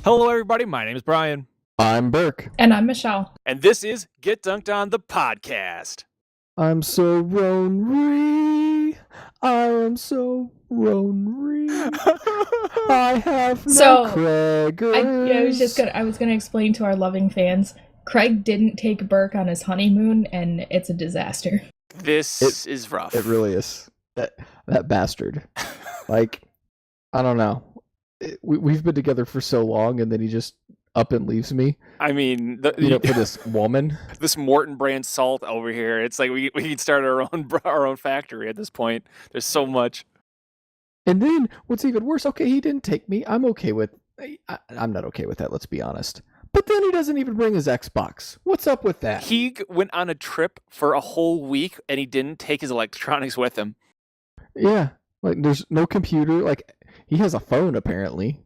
Hello, everybody. My name is Brian. I'm Burke. And I'm Michelle. And this is Get Dunked On, the podcast. I'm so lonely. I am so lonely. I have no Craigers. I was gonna explain to our loving fans. Craig didn't take Burke on his honeymoon, and it's a disaster. This is rough. It really is. That bastard. Like, I don't know. We've been together for so long, and then he just up and leaves me. I mean, for this woman, this Morton brand salt over here. It's like we can start our own factory at this point. There's so much. And then what's even worse? Okay, he didn't take me. I'm okay with. I'm not okay with that. Let's be honest. But then he doesn't even bring his Xbox. What's up with that? He went on a trip for a whole week, and he didn't take his electronics with him. Yeah, like there's no computer. Like he has a phone apparently.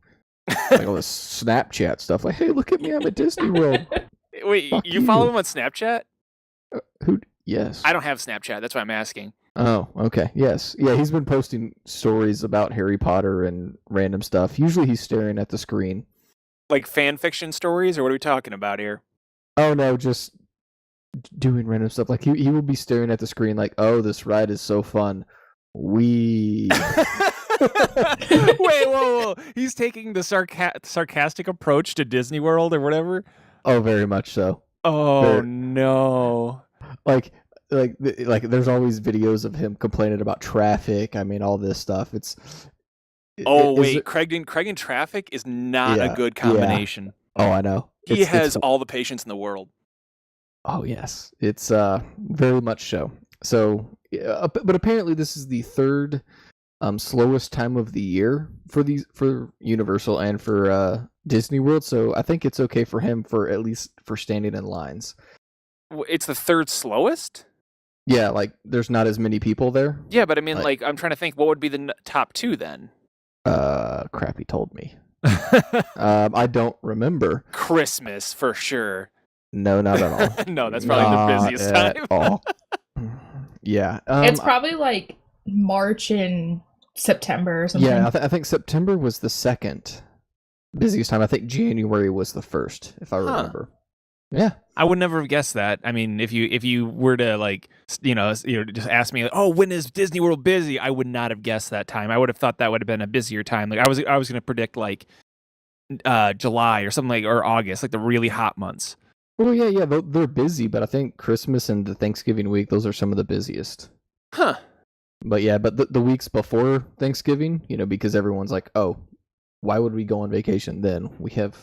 Like all this Snapchat stuff. Like, hey, look at me, I'm at Disney World. Wait, you follow him on Snapchat? Who? Yes. I don't have Snapchat. That's why I'm asking. Oh, okay. Yes. Yeah, he's been posting stories about Harry Potter and random stuff. Usually he's staring at the screen. Like fan fiction stories, or what are we talking about here? Oh, no, just doing random stuff. Like, he will be staring at the screen like, oh, this ride is so fun. Wait, whoa. He's taking the sarcastic approach to Disney World or whatever? Oh, very much so. Oh, no. Like there's always videos of him complaining about traffic. I mean, all this stuff. Craig in traffic is not a good combination. Yeah. Oh, I know. He has all the patience in the world. Oh, yes. It's very much so. So, but apparently this is the third slowest time of the year for Universal and for Disney World. So I think it's okay for him at least for standing in lines. It's the third slowest? Yeah, like there's not as many people there. Yeah, but I mean, like I'm trying to think, what would be the top two then? Crap, he told me. I don't remember. Christmas for sure. No, not at all. No, that's probably the busiest time. At all. Yeah, it's probably like March and September or something. Yeah, I think September was the second busiest time. I think January was the first, if I remember. Yeah, I would never have guessed that. I mean, if you were to just ask me, oh, when is Disney World busy? I would not have guessed that time. I would have thought that would have been a busier time. Like I was going to predict like July or something or August, like the really hot months. Well, yeah, they're busy, but I think Christmas and the Thanksgiving week, those are some of the busiest. Huh. But yeah, but the weeks before Thanksgiving, because everyone's like, oh, why would we go on vacation then? We have,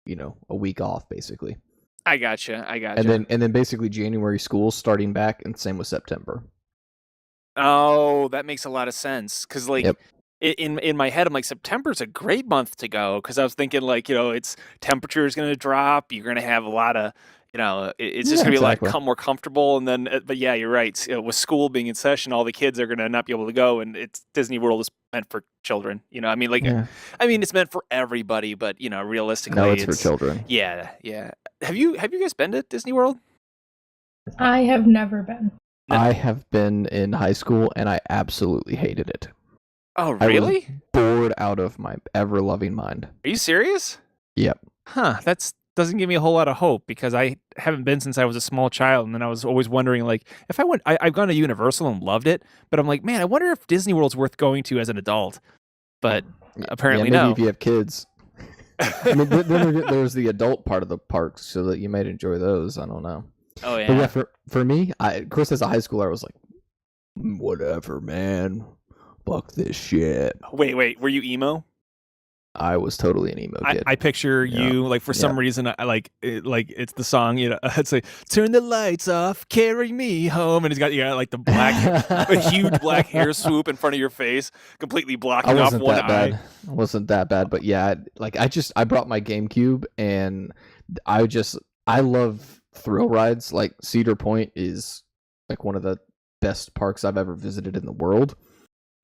a week off basically. I gotcha. And then basically January school's starting back, and same with September. Oh, that makes a lot of sense. Because in my head, I'm like, September's a great month to go. Because I was thinking it's temperature is going to drop. You're going to have a lot of, it's just going to be like more comfortable. And then, but yeah, you're right. With school being in session, all the kids are going to not be able to go. And Disney World is meant for children. I mean, it's meant for everybody. But realistically, no, it's for children. Yeah. Have you guys been to Disney World? I have never been. No. I have been in high school, and I absolutely hated it. Oh, really? I was bored out of my ever-loving mind. Are you serious? Yep. Huh, that doesn't give me a whole lot of hope, because I haven't been since I was a small child, and then I was always wondering, like, if I went... I've gone to Universal and loved it, but I'm like, man, I wonder if Disney World's worth going to as an adult. But apparently maybe no. If you have kids. I mean, then there's the adult part of the parks, so that you might enjoy those. I don't know. Oh, yeah. But yeah, for me, of course, as a high schooler, I was like, whatever, man. Fuck this shit. Wait, were you emo? I was totally an emo kid. I picture you, like, for some reason, I like it's the song, it's like, turn the lights off, carry me home, and he's got like the black, a huge black hair swoop in front of your face, completely blocking off one eye. It wasn't that bad, but yeah, I brought my GameCube, and I love thrill rides. Like Cedar Point is like one of the best parks I've ever visited in the world.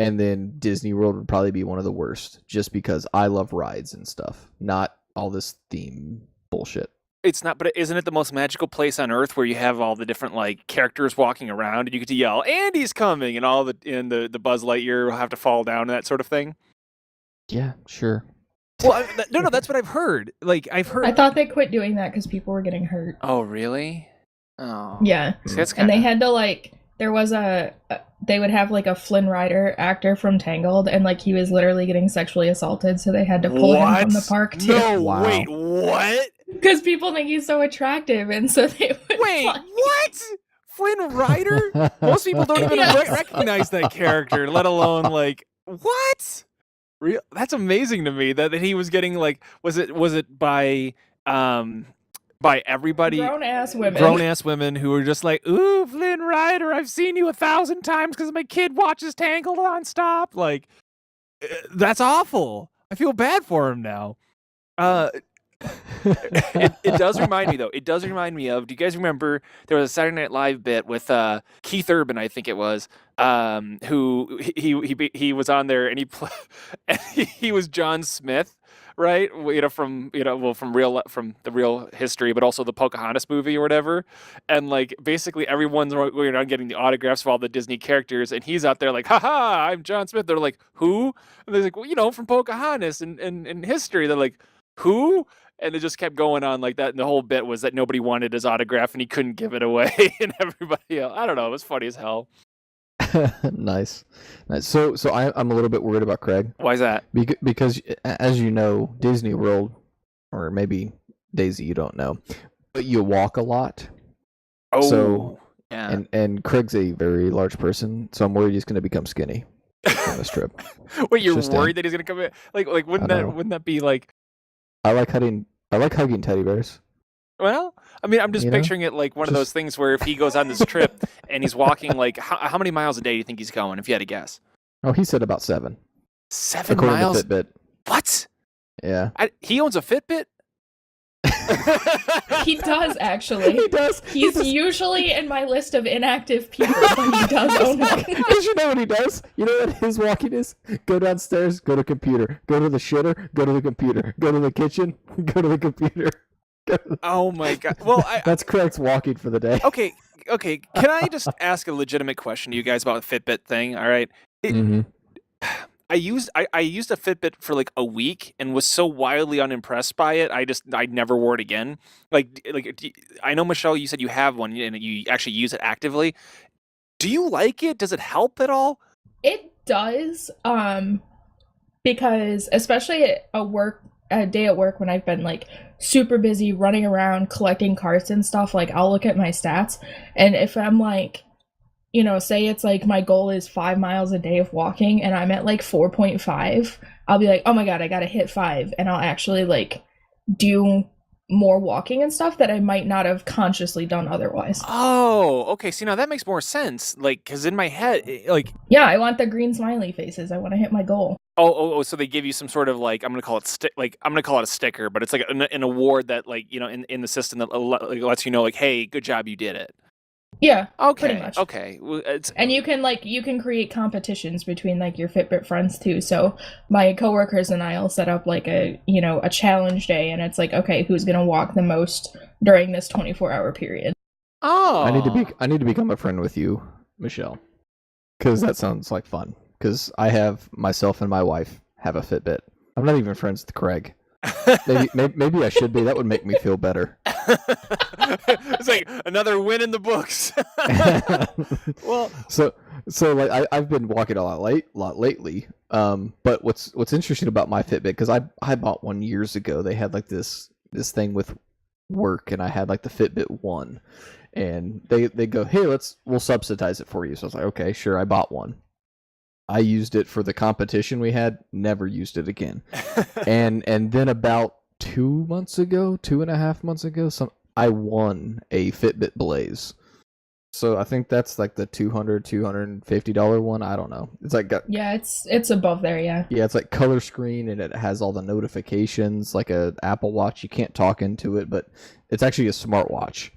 And then Disney World would probably be one of the worst, just because I love rides and stuff, not all this theme bullshit. It's not, but isn't it the most magical place on Earth where you have all the different like characters walking around and you get to yell, "Andy's coming!" and the Buzz Lightyear will have to fall down and that sort of thing? Yeah, sure. Well, no, that's what I've heard. Like I've heard. I thought they quit doing that because people were getting hurt. Oh, really? Oh, Yeah, See, that's and they kinda- had to like. There was they would have like a Flynn Rider actor from Tangled, and like he was literally getting sexually assaulted, so they had to pull him from the park too. No, Wow. wait, what? Because people think he's so attractive, and so they would. Wait, find- what? Flynn Rider? Most people don't even Yes. recognize that character, let alone like what? Real? That's amazing to me that he was getting like was it by everybody grown ass women. grown ass women who were just like, ooh, Flynn Rider, I've seen you 1,000 times because my kid watches Tangled nonstop. Like, that's awful. I feel bad for him now. It does remind me though. It does remind me of. Do you guys remember there was a Saturday Night Live bit with Keith Urban, I think it was, who he was on there and he was John Smith, right? From the real history, but also the Pocahontas movie or whatever. And like basically everyone's going around getting the autographs of all the Disney characters, and he's out there like, haha, I'm John Smith. They're like, who? And they're like, well, from Pocahontas and history. They're like, who? And it just kept going on like that. And the whole bit was that nobody wanted his autograph and he couldn't give it away. And everybody else, I don't know, it was funny as hell. Nice. So I'm a little bit worried about Craig. Why is that? Because, as you know, Disney World, or maybe Daisy, you don't know, but you walk a lot. Oh, So- yeah. And Craig's a very large person, so I'm worried he's going to become skinny on this trip. Wait, you're Just worried that he's gonna come in? Like wouldn't I know. that be like? I like hugging teddy bears. Well, I mean, I'm just You know? picturing it like one of Just- those things where if he goes on this trip and he's walking like how many miles a day do you think he's going? If you had to guess, Oh, he said about 7. 7 According miles. to Fitbit. What? Yeah. He owns a Fitbit. He does actually. He does. He's usually in my list of inactive people, but he does own one. Because you know what he does? You know what his walking is? Go downstairs, go to computer. Go to the shitter, go to the computer. Go to the kitchen, go to the computer. Oh my god. Well, That's Craig's walking for the day. okay. Can I just ask a legitimate question to you guys about the Fitbit thing? All right. Mm-hmm. I used a Fitbit for like a week and was so wildly unimpressed by it. I never wore it again. I know, Michelle, you said you have one and you actually use it actively. Do you like it? Does it help at all? It does, because especially at a day at work when I've been like super busy running around collecting carts and stuff, like I'll look at my stats, and if I'm like, say it's like my goal is 5 miles a day of walking and I'm at like 4.5, I'll be like, oh my god, I gotta hit 5, and I'll actually like do more walking and stuff that I might not have consciously done otherwise. Oh, okay. See, now that makes more sense. Like, because in my head, Yeah, I want the green smiley faces. I want to hit my goal. so they give you some sort of like I'm gonna call it a sticker, but it's like an award that in the system that lets you know like, hey, good job, you did it. Yeah, Okay, pretty much. okay. Well, And you can create competitions between like your Fitbit friends too. So my coworkers and I'll set up like a challenge day, and it's like, okay, who's gonna walk the most during this 24-hour period? oh, I need to become a friend with you, Michelle, because that sounds like fun. Because myself and my wife have a Fitbit. I'm not even friends with Craig. Maybe I should be. That would make me feel better. It's like another win in the books. Well, so like I've been walking a lot lately. But what's interesting about my Fitbit, because I bought one years ago. They had like this thing with work, and I had like the Fitbit One, and they go, hey, we'll subsidize it for you. So I was like, okay, sure. I bought one. I used it for the competition we had. Never used it again. and then about 2.5 months ago, I won a Fitbit Blaze. So I think that's like the $250 one. I don't know. It's like Yeah, it's above there. Yeah. yeah, it's like color screen, and it has all the notifications like a Apple Watch. You can't talk into it, but it's actually a smartwatch.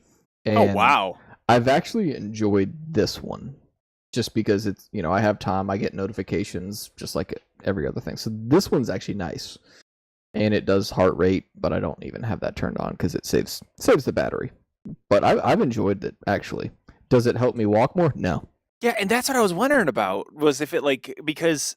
And oh wow. I've actually enjoyed this one just because it's, I have time, I get notifications just like every other thing. So this one's actually nice. And it does heart rate, but I don't even have that turned on because it saves the battery. But I've enjoyed it, actually. Does it help me walk more? No. Yeah, and that's what I was wondering about, was if it because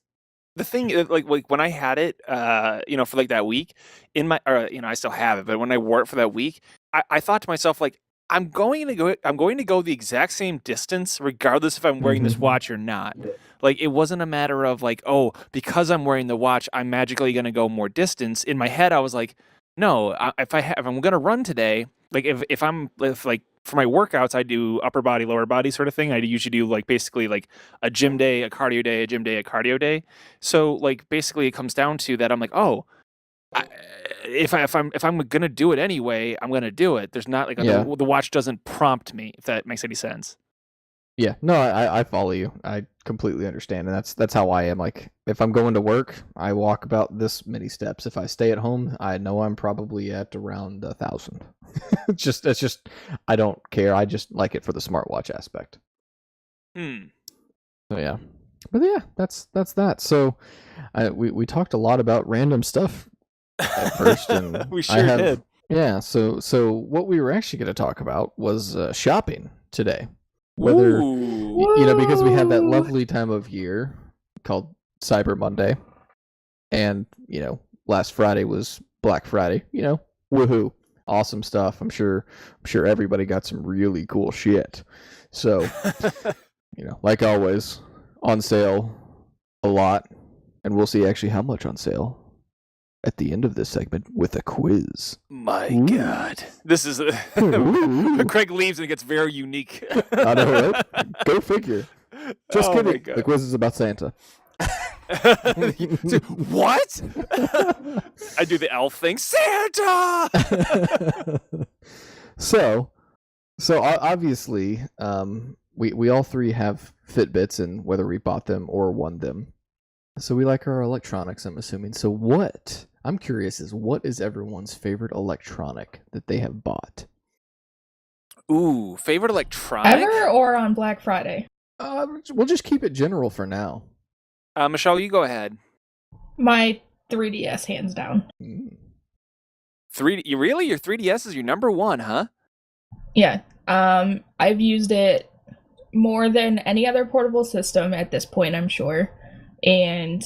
the thing, like when I had it, for like that week in my, or I still have it, but when I wore it for that week, I thought to myself like, I'm going to go the exact same distance regardless if I'm wearing this watch or not. Like it wasn't a matter of like, oh, because I'm wearing the watch, I'm magically going to go more distance. In my head, I was like, no, if I'm going to run today, like if like for my workouts, I do upper body, lower body sort of thing. I usually do like basically like a gym day, a cardio day, a gym day, a cardio day. So like basically it comes down to that. I'm like, oh, if I'm gonna do it anyway, I'm gonna do it. There's not like the watch doesn't prompt me, if that makes any sense. Yeah, no, I follow you. I completely understand, and that's how I am. Like, if I'm going to work, I walk about this many steps. If I stay at home, I know I'm probably at around 1,000. It's just I don't care. I just like it for the smartwatch aspect. Hmm. So yeah, but yeah, that's that. So, we talked a lot about random stuff at first, and we sure did. Yeah. So what we were actually going to talk about was shopping today. Whether because we have that lovely time of year called Cyber Monday, and last Friday was Black Friday. Woohoo, awesome stuff. I'm sure everybody got some really cool shit. So like always, on sale a lot, and we'll see actually how much on sale at the end of this segment with a quiz. My God. This is Craig leaves and it gets very unique. I know, right? Go figure. Just kidding. The quiz is about Santa. What? I do the elf thing. Santa! So obviously, we all three have Fitbits, and whether we bought them or won them. So we like our electronics, I'm assuming. So I'm curious what is everyone's favorite electronic that they have bought? Ooh, favorite electronic? Ever or on Black Friday? We'll just keep it general for now. Michelle, you go ahead. My 3DS, hands down. 3D, really? Your 3DS is your number one, huh? Yeah. I've used it more than any other portable system at this point, I'm sure. And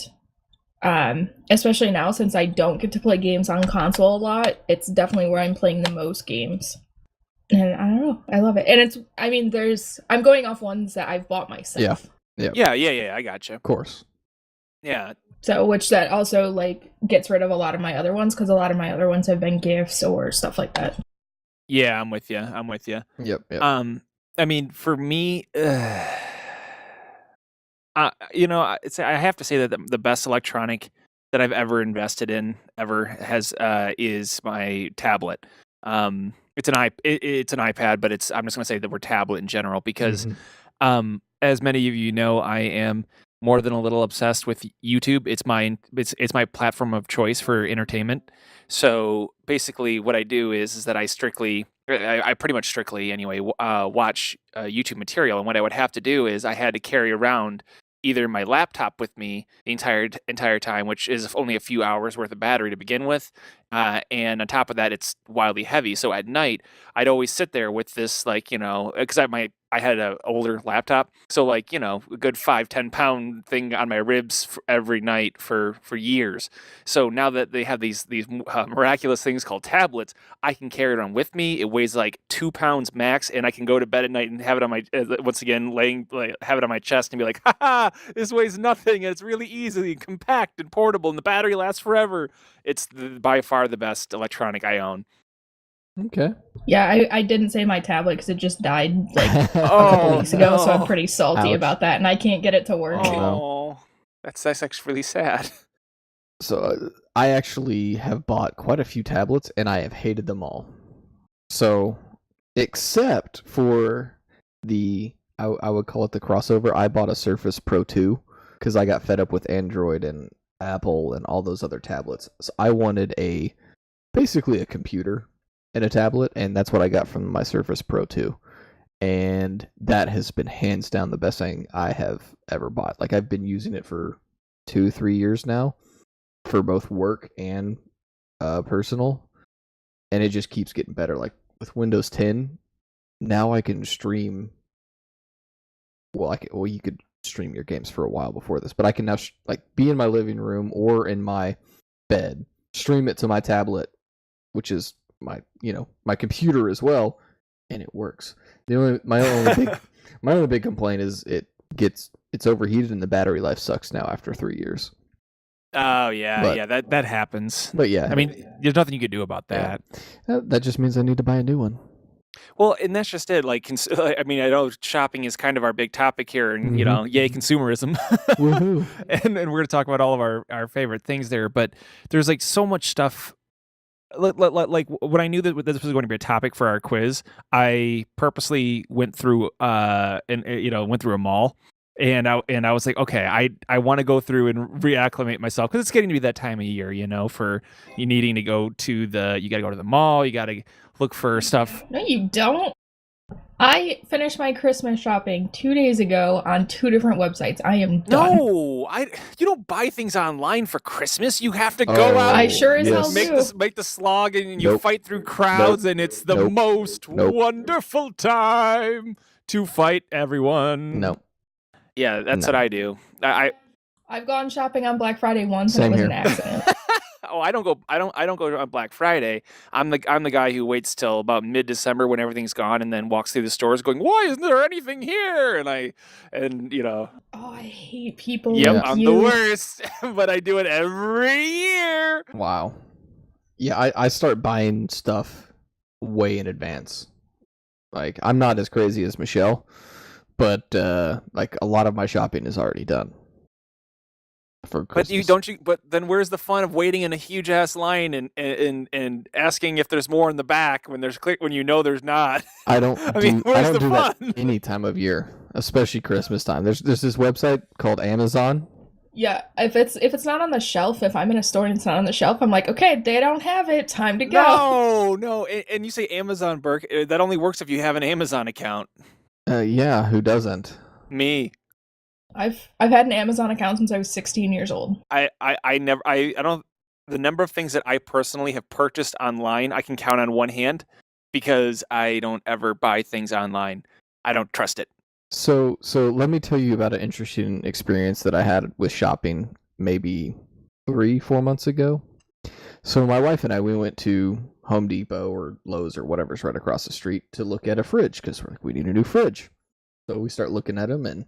especially now, since I don't get to play games on console a lot, it's definitely where I'm playing the most games. And I don't know, I love it. And I'm going off ones that I've bought myself. Yeah, I gotcha. Of course. Yeah. So, which that also like gets rid of a lot of my other ones, because a lot of my other ones have been gifts or stuff like that. Yeah, I'm with you. Yep. I mean, for me, I have to say that the best electronic that I've ever invested in is my tablet. It's an iPad, but I'm just going to say the word tablet in general because, as many of you know, I am more than a little obsessed with YouTube. It's my platform of choice for entertainment. So basically, what I do is that I pretty much strictly anyway watch YouTube material, and what I would have to do is I had to carry around either my laptop with me the entire time, which is only a few hours worth of battery to begin with, and on top of that, it's wildly heavy. So at night, I'd always sit there with this, because I had an older laptop, so a good 5-10 pound thing on my ribs every night for years. So now that they have these miraculous things called tablets, I can carry it on with me. It weighs like 2 pounds max, and I can go to bed at night and have it on my have it on my chest and be like, "Ha! This weighs nothing, and it's really easy, compact, and portable, and the battery lasts forever." It's by far the best electronic I own. Okay. Yeah, I didn't say my tablet because it just died a couple weeks ago, so I'm pretty salty about that, and I can't get it to work. Oh, that's actually really sad. So I actually have bought quite a few tablets, and I have hated them all. So, except for I would call it the crossover. I bought a Surface Pro 2 because I got fed up with Android and Apple and all those other tablets. So I wanted basically a computer and a tablet, and that's what I got from my Surface Pro 2. And that has been hands down the best thing I have ever bought. Like, I've been using it for 2-3 years now for both work and personal, and it just keeps getting better. Like with Windows 10, now I can stream. You could stream your games for a while before this, but I can now like be in my living room or in my bed, stream it to my tablet, which is my my computer as well, and it works. My only big complaint is it's overheated and the battery life sucks now after 3 years. Oh yeah, that happens. But yeah, I mean, there's nothing you could do about that. That just means I need to buy a new one. Well, and that's just it. Like, I mean, I know shopping is kind of our big topic here, and yay consumerism. Woohoo! And we're going to talk about all of our favorite things there. But there's like so much stuff. Like when I knew that this was going to be a topic for our quiz, I purposely went through went through a mall. And I was like, okay, I want to go through and reacclimate myself because it's getting to be that time of year, for you needing to go to you got to go to the mall, you got to look for stuff. No, you don't. I finished my Christmas shopping 2 days ago on 2 different websites. I am done. No, you don't buy things online for Christmas. You have to go out. I sure as hell do. Make the slog, and you fight through crowds, and it's the most wonderful time to fight everyone. No. Yeah, that's what I do. I've gone shopping on Black Friday once, and it was an accident. Oh, I don't go on Black Friday. I'm the guy who waits till about mid-December when everything's gone, and then walks through the stores going, "Why isn't there anything here?" Oh, I hate people. Yep, like I'm you. the worst, but I do it every year. Wow. Yeah, I start buying stuff way in advance. Like, I'm not as crazy as Michelle, but like a lot of my shopping is already done for Christmas. But then where's the fun of waiting in a huge ass line and asking if there's more in the back when there's when there's not? I don't. Where's the do fun? That any time of year, especially Christmas time. There's this website called Amazon. Yeah, if it's not on the shelf, if I'm in a store and it's not on the shelf, I'm like, okay, they don't have it. Time to go. No. And you say Amazon, Burke. That only works if you have an Amazon account. Yeah, who doesn't? Me. I've had an Amazon account since I was 16 years old. I don't. The number of things that I personally have purchased online, I can count on one hand, because I don't ever buy things online. I don't trust it. So let me tell you about an interesting experience that I had with shopping maybe 3-4 months ago. So my wife and I, we went to Home Depot or Lowe's or whatever's right across the street to look at a fridge because we're like, we need a new fridge. So we start looking at them, and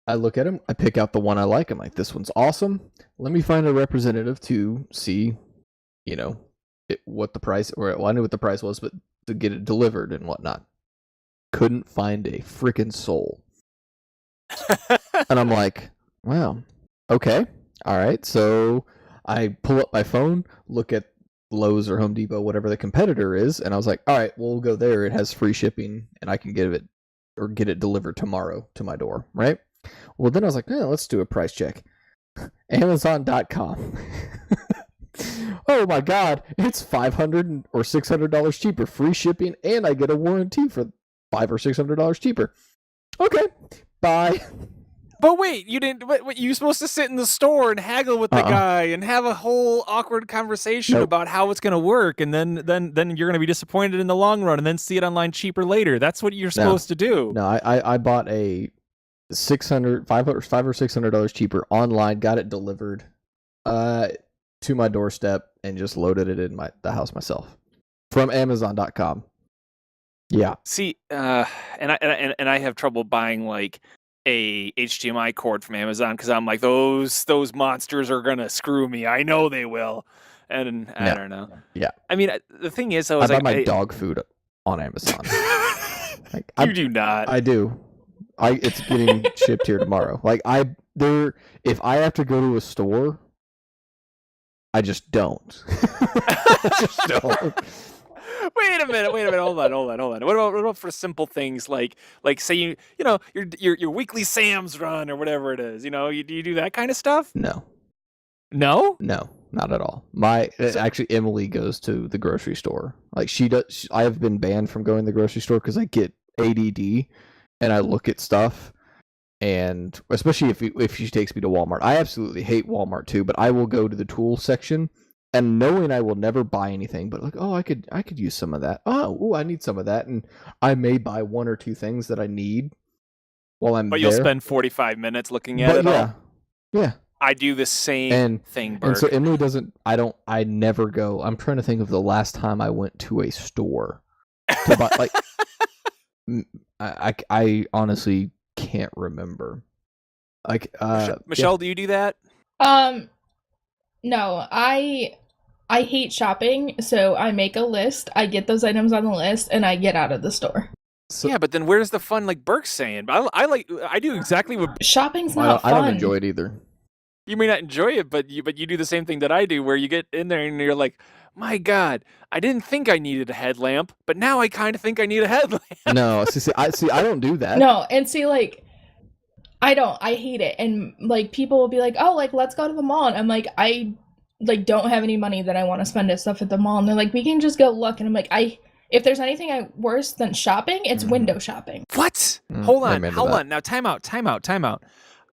I look at them. I pick out the one I like. I'm like, this one's awesome. Let me find a representative to see, what the price, or I knew what the price was, but to get it delivered and whatnot. Couldn't find a freaking soul. And I'm like, wow, okay, all right. So I pull up my phone, look at Lowe's or Home Depot, whatever the competitor is, and I was like, all right, we'll go there. It has free shipping, and I can get it delivered tomorrow to my door, right? Well, then I was like, let's do a price check. Amazon.com. Oh my God, it's $500 or $600 cheaper, free shipping, and I get a warranty for $500 or $600 cheaper. Okay, bye. But wait, you didn't. What, you were supposed to sit in the store and haggle with the guy and have a whole awkward conversation about how it's going to work, and then you're going to be disappointed in the long run, and then see it online cheaper later. That's what you're supposed to do. No, I bought a $500 or $600 cheaper online, got it delivered to my doorstep, and just loaded it in the house myself from Amazon.com. Yeah. See, and I have trouble buying like a HDMI cord from Amazon because I'm like, those monsters are gonna screw me. I know they will, and I don't know. Yeah. I mean, the thing is, I buy my dog food on Amazon. You do not. I do. It's getting shipped here tomorrow. Like if I have to go to a store, I just don't. I just don't. Wait a minute. Hold on. What about for simple things like say your weekly Sam's run or whatever it is? Do you do that kind of stuff? No, not at all. Actually, Emily goes to the grocery store. Like she does. I have been banned from going to the grocery store because I get ADD and I look at stuff. And especially if she takes me to Walmart, I absolutely hate Walmart too. But I will go to the tool section, and knowing I will never buy anything, but like, I could use some of that. I need some of that, and I may buy 1 or 2 things that I need. while I'm But there. you'll spend 45 minutes looking at But it all. yeah. I do the same And thing, and so Berg. Emily doesn't. I never go. I'm trying to think of the last time I went to a store to buy. Like, I honestly can't remember. Like, Michelle, do you do that? No, I hate shopping, so I make a list, I get those items on the list, and I get out of the store. So, Yeah, but then where's the fun? Like Berg's saying, I do exactly what Shopping's I not don't, I fun. don't enjoy it either. you may not enjoy it, but you do the same thing that I do, where you get in there and you're like, my God, I didn't think I needed a headlamp, but now I kind of think I need a headlamp. No, I don't do that. No, and see, like, I hate it. And, like, people will be like, oh, like, let's go to the mall. And I'm like, I, like, don't have any money that I want to spend at stuff at the mall. And they're like, we can just go look. And I'm like, if there's anything worse than shopping, it's window shopping. What? Mm, Hold I'm on, into hold that. on. Now, time out.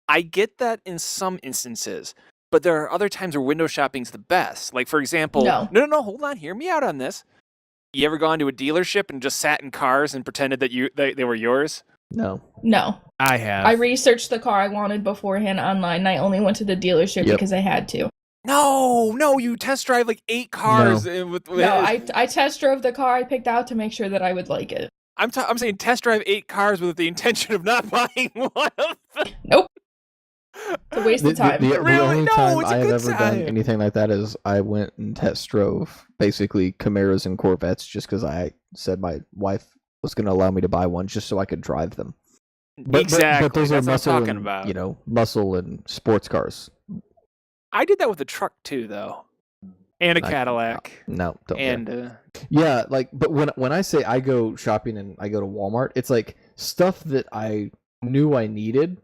I get that in some instances, but there are other times where window shopping's the best. Like, for example, No. no, hold on. Hear me out on this. You ever gone to a dealership and just sat in cars and pretended that they were yours? No. No. I have. I researched the car I wanted beforehand online, and I only went to the dealership Yep. because I had to. No, you test drive like 8 cars. No, I test drove the car I picked out to make sure that I would like it. I'm saying test drive 8 cars with the intention of not buying one of them. Nope. It's a waste of time. The Really? only No, time it's a I have good ever time. done anything like that is I went and test drove basically Camaros and Corvettes just because I said my wife was going to allow me to buy one just so I could drive them. Exactly. But those That's are what I'm muscle talking and, about. muscle and sports cars. I did that with a truck too, though, and a I- Cadillac, No, don't. care. and Yeah, like, but when I say I go shopping and I go to Walmart, it's like stuff that I knew I needed,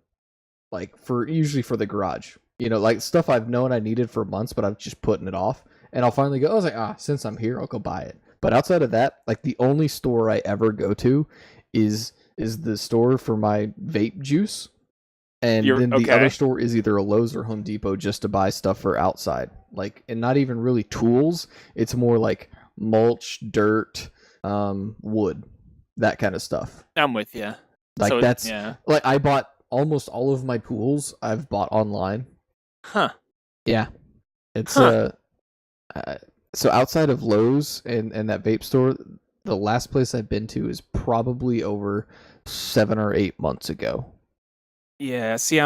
like usually for the garage. Like stuff I've known I needed for months, but I've just putting it off, and I'll finally go. I was like, since I'm here, I'll go buy it. But outside of that, like the only store I ever go to is the store for my vape juice, and then the okay. other store is either a Lowe's or Home Depot just to buy stuff for outside, like, and not even really tools. It's more like mulch, dirt, wood, that kind of stuff. I'm with you. Like So, that's yeah. like I bought almost all of my tools I've bought online. Huh. Yeah, it's Huh. so outside of Lowe's and that vape store, the last place I've been to is probably over 7 or 8 months ago. Yeah. See,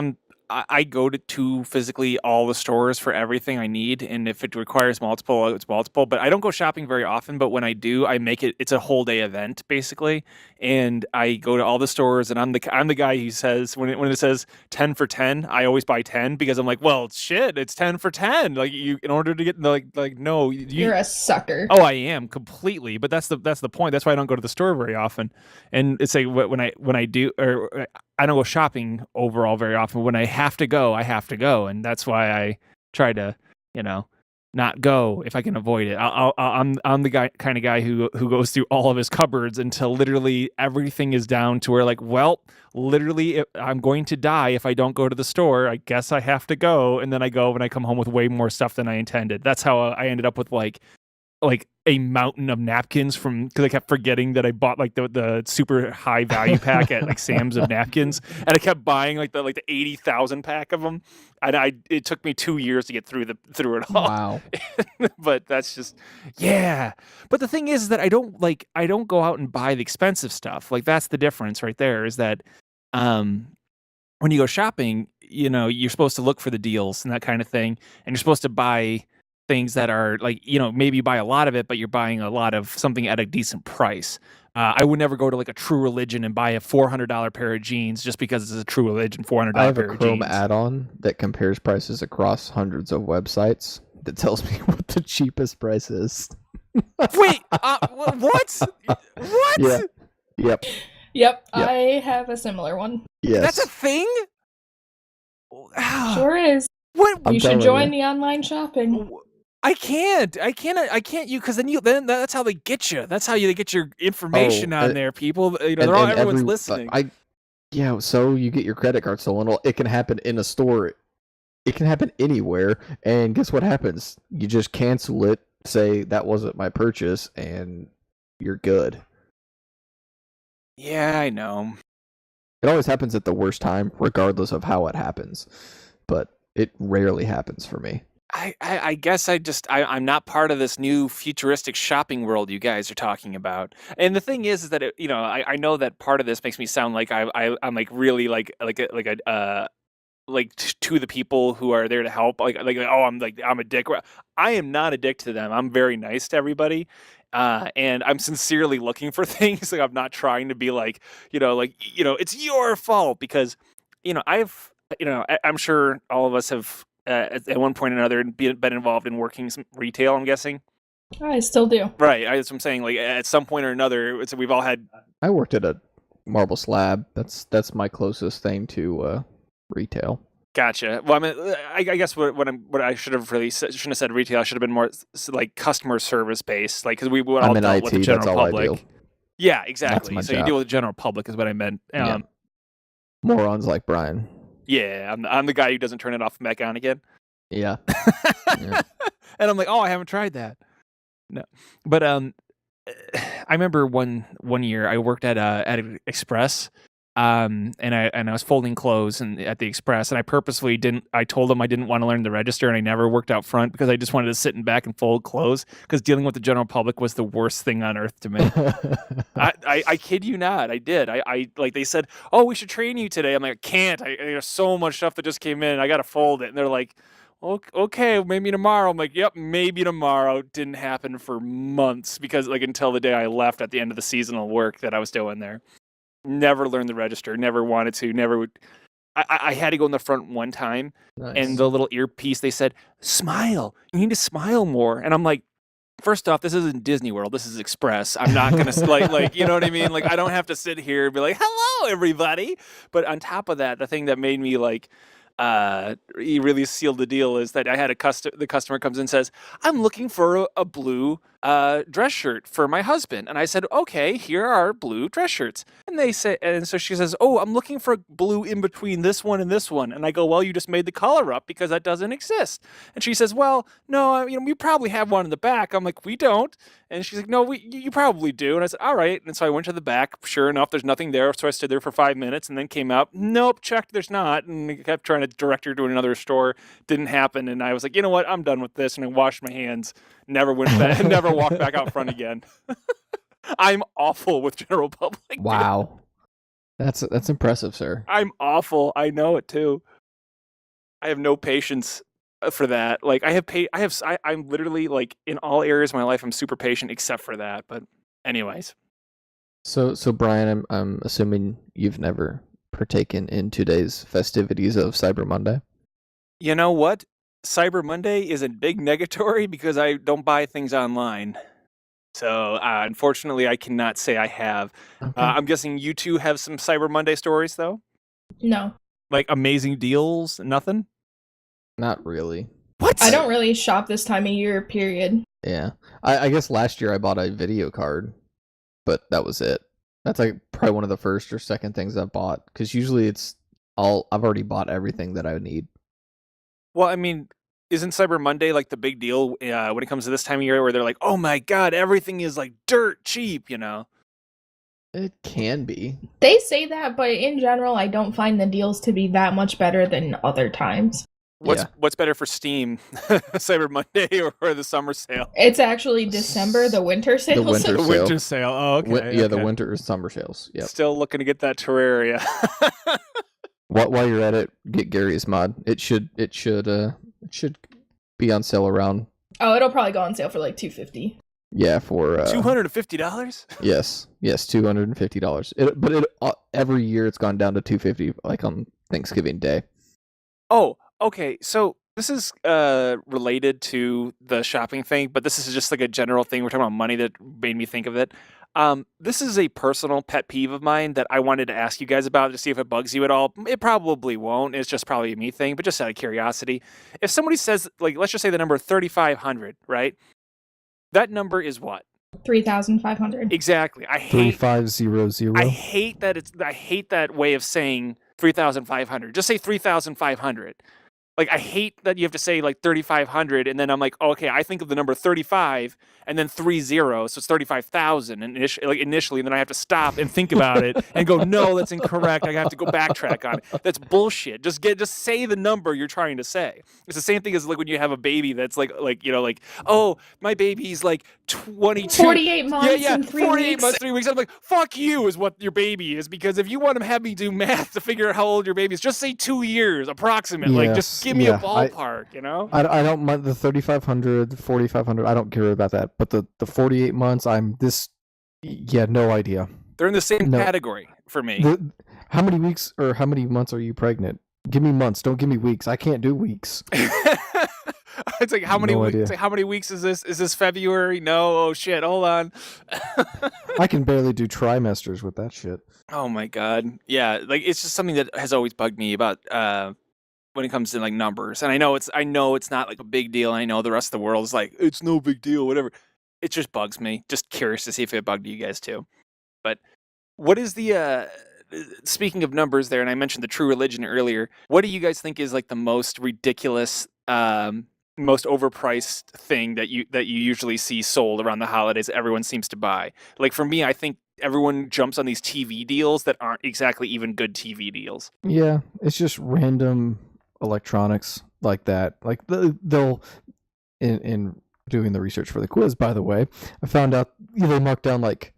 I go to physically all the stores for everything I need, and if it requires multiple, it's multiple. But I don't go shopping very often. But when I do, I make it. It's a whole day event basically, and I go to all the stores. And I'm the guy who says when it says 10 for 10, I always buy 10 because I'm like, well, shit, it's 10 for 10. Like in order to get like no, You're a sucker. Oh, I am completely, but that's the point. That's why I don't go to the store very often. And it's like when I do, or I don't go shopping overall very often. When I have to go, and that's why I try to, not go if I can avoid it. I'm the kind of guy who goes through all of his cupboards until literally everything is down to where, like, well, literally if I'm going to die if I don't go to the store. I guess I have to go, and then I go and I come home with way more stuff than I intended. That's how I ended up with like a mountain of napkins because I kept forgetting that I bought like the super high value pack at like Sam's of napkins, and I kept buying like the 80,000 pack of them, and it took me 2 years to get through it all. Wow. But that's just But the thing is that I don't go out and buy the expensive stuff. Like that's the difference right there. Is that when you go shopping, you're supposed to look for the deals and that kind of thing, and you're supposed to buy things that are like, maybe you buy a lot of it, but you're buying a lot of something at a decent price. I would never go to like a True Religion and buy a $400 pair of jeans just because it's a True Religion $400 I have a pair of Chrome jeans. add-on that compares prices across hundreds of websites that tells me what the cheapest price is. Wait, what? What? Yeah. Yep. Yep, I have a similar one. Yes. That's a thing? Sure is. What? I'm You should telling join you. the online shopping. I can't. Because then that's how they get you. That's how they get your information on there, people. Everyone's listening. Yeah, so you get your credit card stolen. Well, it can happen in a store. It can happen anywhere. And guess what happens? You just cancel it, say that wasn't my purchase, and you're good. Yeah, I know. It always happens at the worst time, regardless of how it happens. But it rarely happens for me. I guess I'm not part of this new futuristic shopping world you guys are talking about. And the thing is that I know that part of this makes me sound like I'm like really to the people who are there to help. Oh, I'm a dick. I am not a dick to them. I'm very nice to everybody. And I'm sincerely looking for things. Like I'm not trying to be it's your fault because, I'm sure all of us have at one point or another been involved in working some retail. I'm guessing. I still do. Right. That's what I'm saying. Like at some point or another, we've all had. I worked at a marble slab. That's my closest thing to retail. Gotcha. Well, I mean, I guess what I should have really shouldn't have said retail. I should have been more like customer service based, like because we would all I'm in dealt IT. with the general That's all public. I do. Yeah, exactly. my So you job. deal with the general public is what I meant. Yeah. Morons like Brian. Yeah, I'm the guy who doesn't turn it off and back on again. Yeah. Yeah. And I'm like, oh, I haven't tried that. No, but I remember one year I worked at an Express, and I was folding clothes at the Express, and I purposely didn't. I told them I didn't want to learn the register, and I never worked out front because I just wanted to sit in back and fold clothes because dealing with the general public was the worst thing on earth to me. I kid you not, I did. I like they said, oh, we should train you today. I'm like, I can't. There's so much stuff that just came in. I got to fold it, and they're like, okay, maybe tomorrow. I'm like, yep, maybe tomorrow. Didn't happen for months because until the day I left at the end of the seasonal work that I was doing there. Never learned the register, never wanted to, never would. I had to go in the front one time, Nice. and the little earpiece, they said, smile. You need to smile more. And I'm like, first off, this isn't Disney World. This is Express. I'm not going to, like, you know what I mean? Like, I don't have to sit here and be like, hello, everybody. But on top of that, the thing that made me he really sealed the deal is that I had the customer comes in and says, I'm looking for a blue dress shirt for my husband. And I said, okay, here are blue dress shirts. And they say, and so she says, oh, I'm looking for blue in between this one and this one. And I go, well, you just made the color up because that doesn't exist. And she says, well, no, we probably have one in the back. I'm like, we don't. And she's like, no, you probably do. And I said, all right. And so I went to the back. Sure enough, there's nothing there. So I stood there for 5 minutes and then came out. Nope, checked. There's not. And I kept trying to direct her to another store. Didn't happen. And I was like, you know what? I'm done with this. And I washed my hands. Never went back. Never walked back out front again. I'm awful with general public. Wow. That's impressive, sir. I'm awful. I know it too. I have no patience for that. Like I'm literally like in all areas of my life I'm super patient except for that. But anyways. So Brian, I'm assuming you've never partaken in today's festivities of Cyber Monday. You know what? Cyber Monday is a big negatory because I don't buy things online. So unfortunately, I cannot say I have. Okay. I'm guessing you two have some Cyber Monday stories, though? No. Like amazing deals, nothing? Not really. What? I don't really shop this time of year, period. Yeah. I guess last year I bought a video card, but that was it. That's like probably one of the first or second things I bought because usually I've already bought everything that I would need. Well, I mean, isn't Cyber Monday like the big deal when it comes to this time of year where they're like, oh my God, everything is like dirt cheap, It can be. They say that, but in general, I don't find the deals to be that much better than other times. What's better for Steam, Cyber Monday or the summer sale? It's actually December, the winter sale. The winter The sale. winter sale. Oh, okay. Yeah, the winter or summer sales. Yep. Still looking to get that Terraria. While you're at it, get Gary's mod. It should be on sale around. Oh, it'll probably go on sale for like $250. Yeah, for $250? Yes, $250. But every year it's gone down to $250, like on Thanksgiving Day. Oh, okay. So this is related to the shopping thing, but this is just like a general thing. We're talking about money that made me think of it. This is a personal pet peeve of mine that I wanted to ask you guys about to see if it bugs you at all. It probably won't. It's just probably a me thing, but just out of curiosity. If somebody says, like, let's just say the number 3,500, right? That number is what? 3,500. Exactly. I hate 3500. I hate that way of saying 3,500. Just say 3,500. Like, I hate that you have to say like 3,500, and then I'm like, okay, I think of the number 35, and then 30, so it's 35,000 initially, and then I have to stop and think about it and go, no, that's incorrect. I have to go backtrack on it. That's bullshit. Just say the number you're trying to say. It's the same thing as like when you have a baby that's like oh, my baby's like 22, 48 months and 3 48 weeks. months, 3 weeks. I'm like, fuck you is what your baby is, because if you want to have me do math to figure out how old your baby is, just say 2 years approximately. Like, just give me a ballpark, you know? I don't mind the 3,500, the 4,500. I don't care about that. But the 48 months, no idea. They're in the same category for me. How many weeks or how many months are you pregnant? Give me months. Don't give me weeks. I can't do weeks. It's like, how many weeks? It's like, how many weeks is this? Is this February? No. Oh shit. Hold on. I can barely do trimesters with that shit. Oh my god. Yeah. Like, it's just something that has always bugged me about when it comes to like numbers. And I know it's not like a big deal. I know the rest of the world is like, it's no big deal, whatever. It just bugs me. Just curious to see if it bugged you guys too. But what is the speaking of numbers there, and I mentioned the True Religion earlier, what do you guys think is like the most ridiculous, most overpriced thing that you usually see sold around the holidays that everyone seems to buy? Like, for me, I think everyone jumps on these TV deals that aren't exactly even good TV deals. Yeah, it's just random electronics like that. Like they'll in doing the research for the quiz, by the way, I found out they mark down like,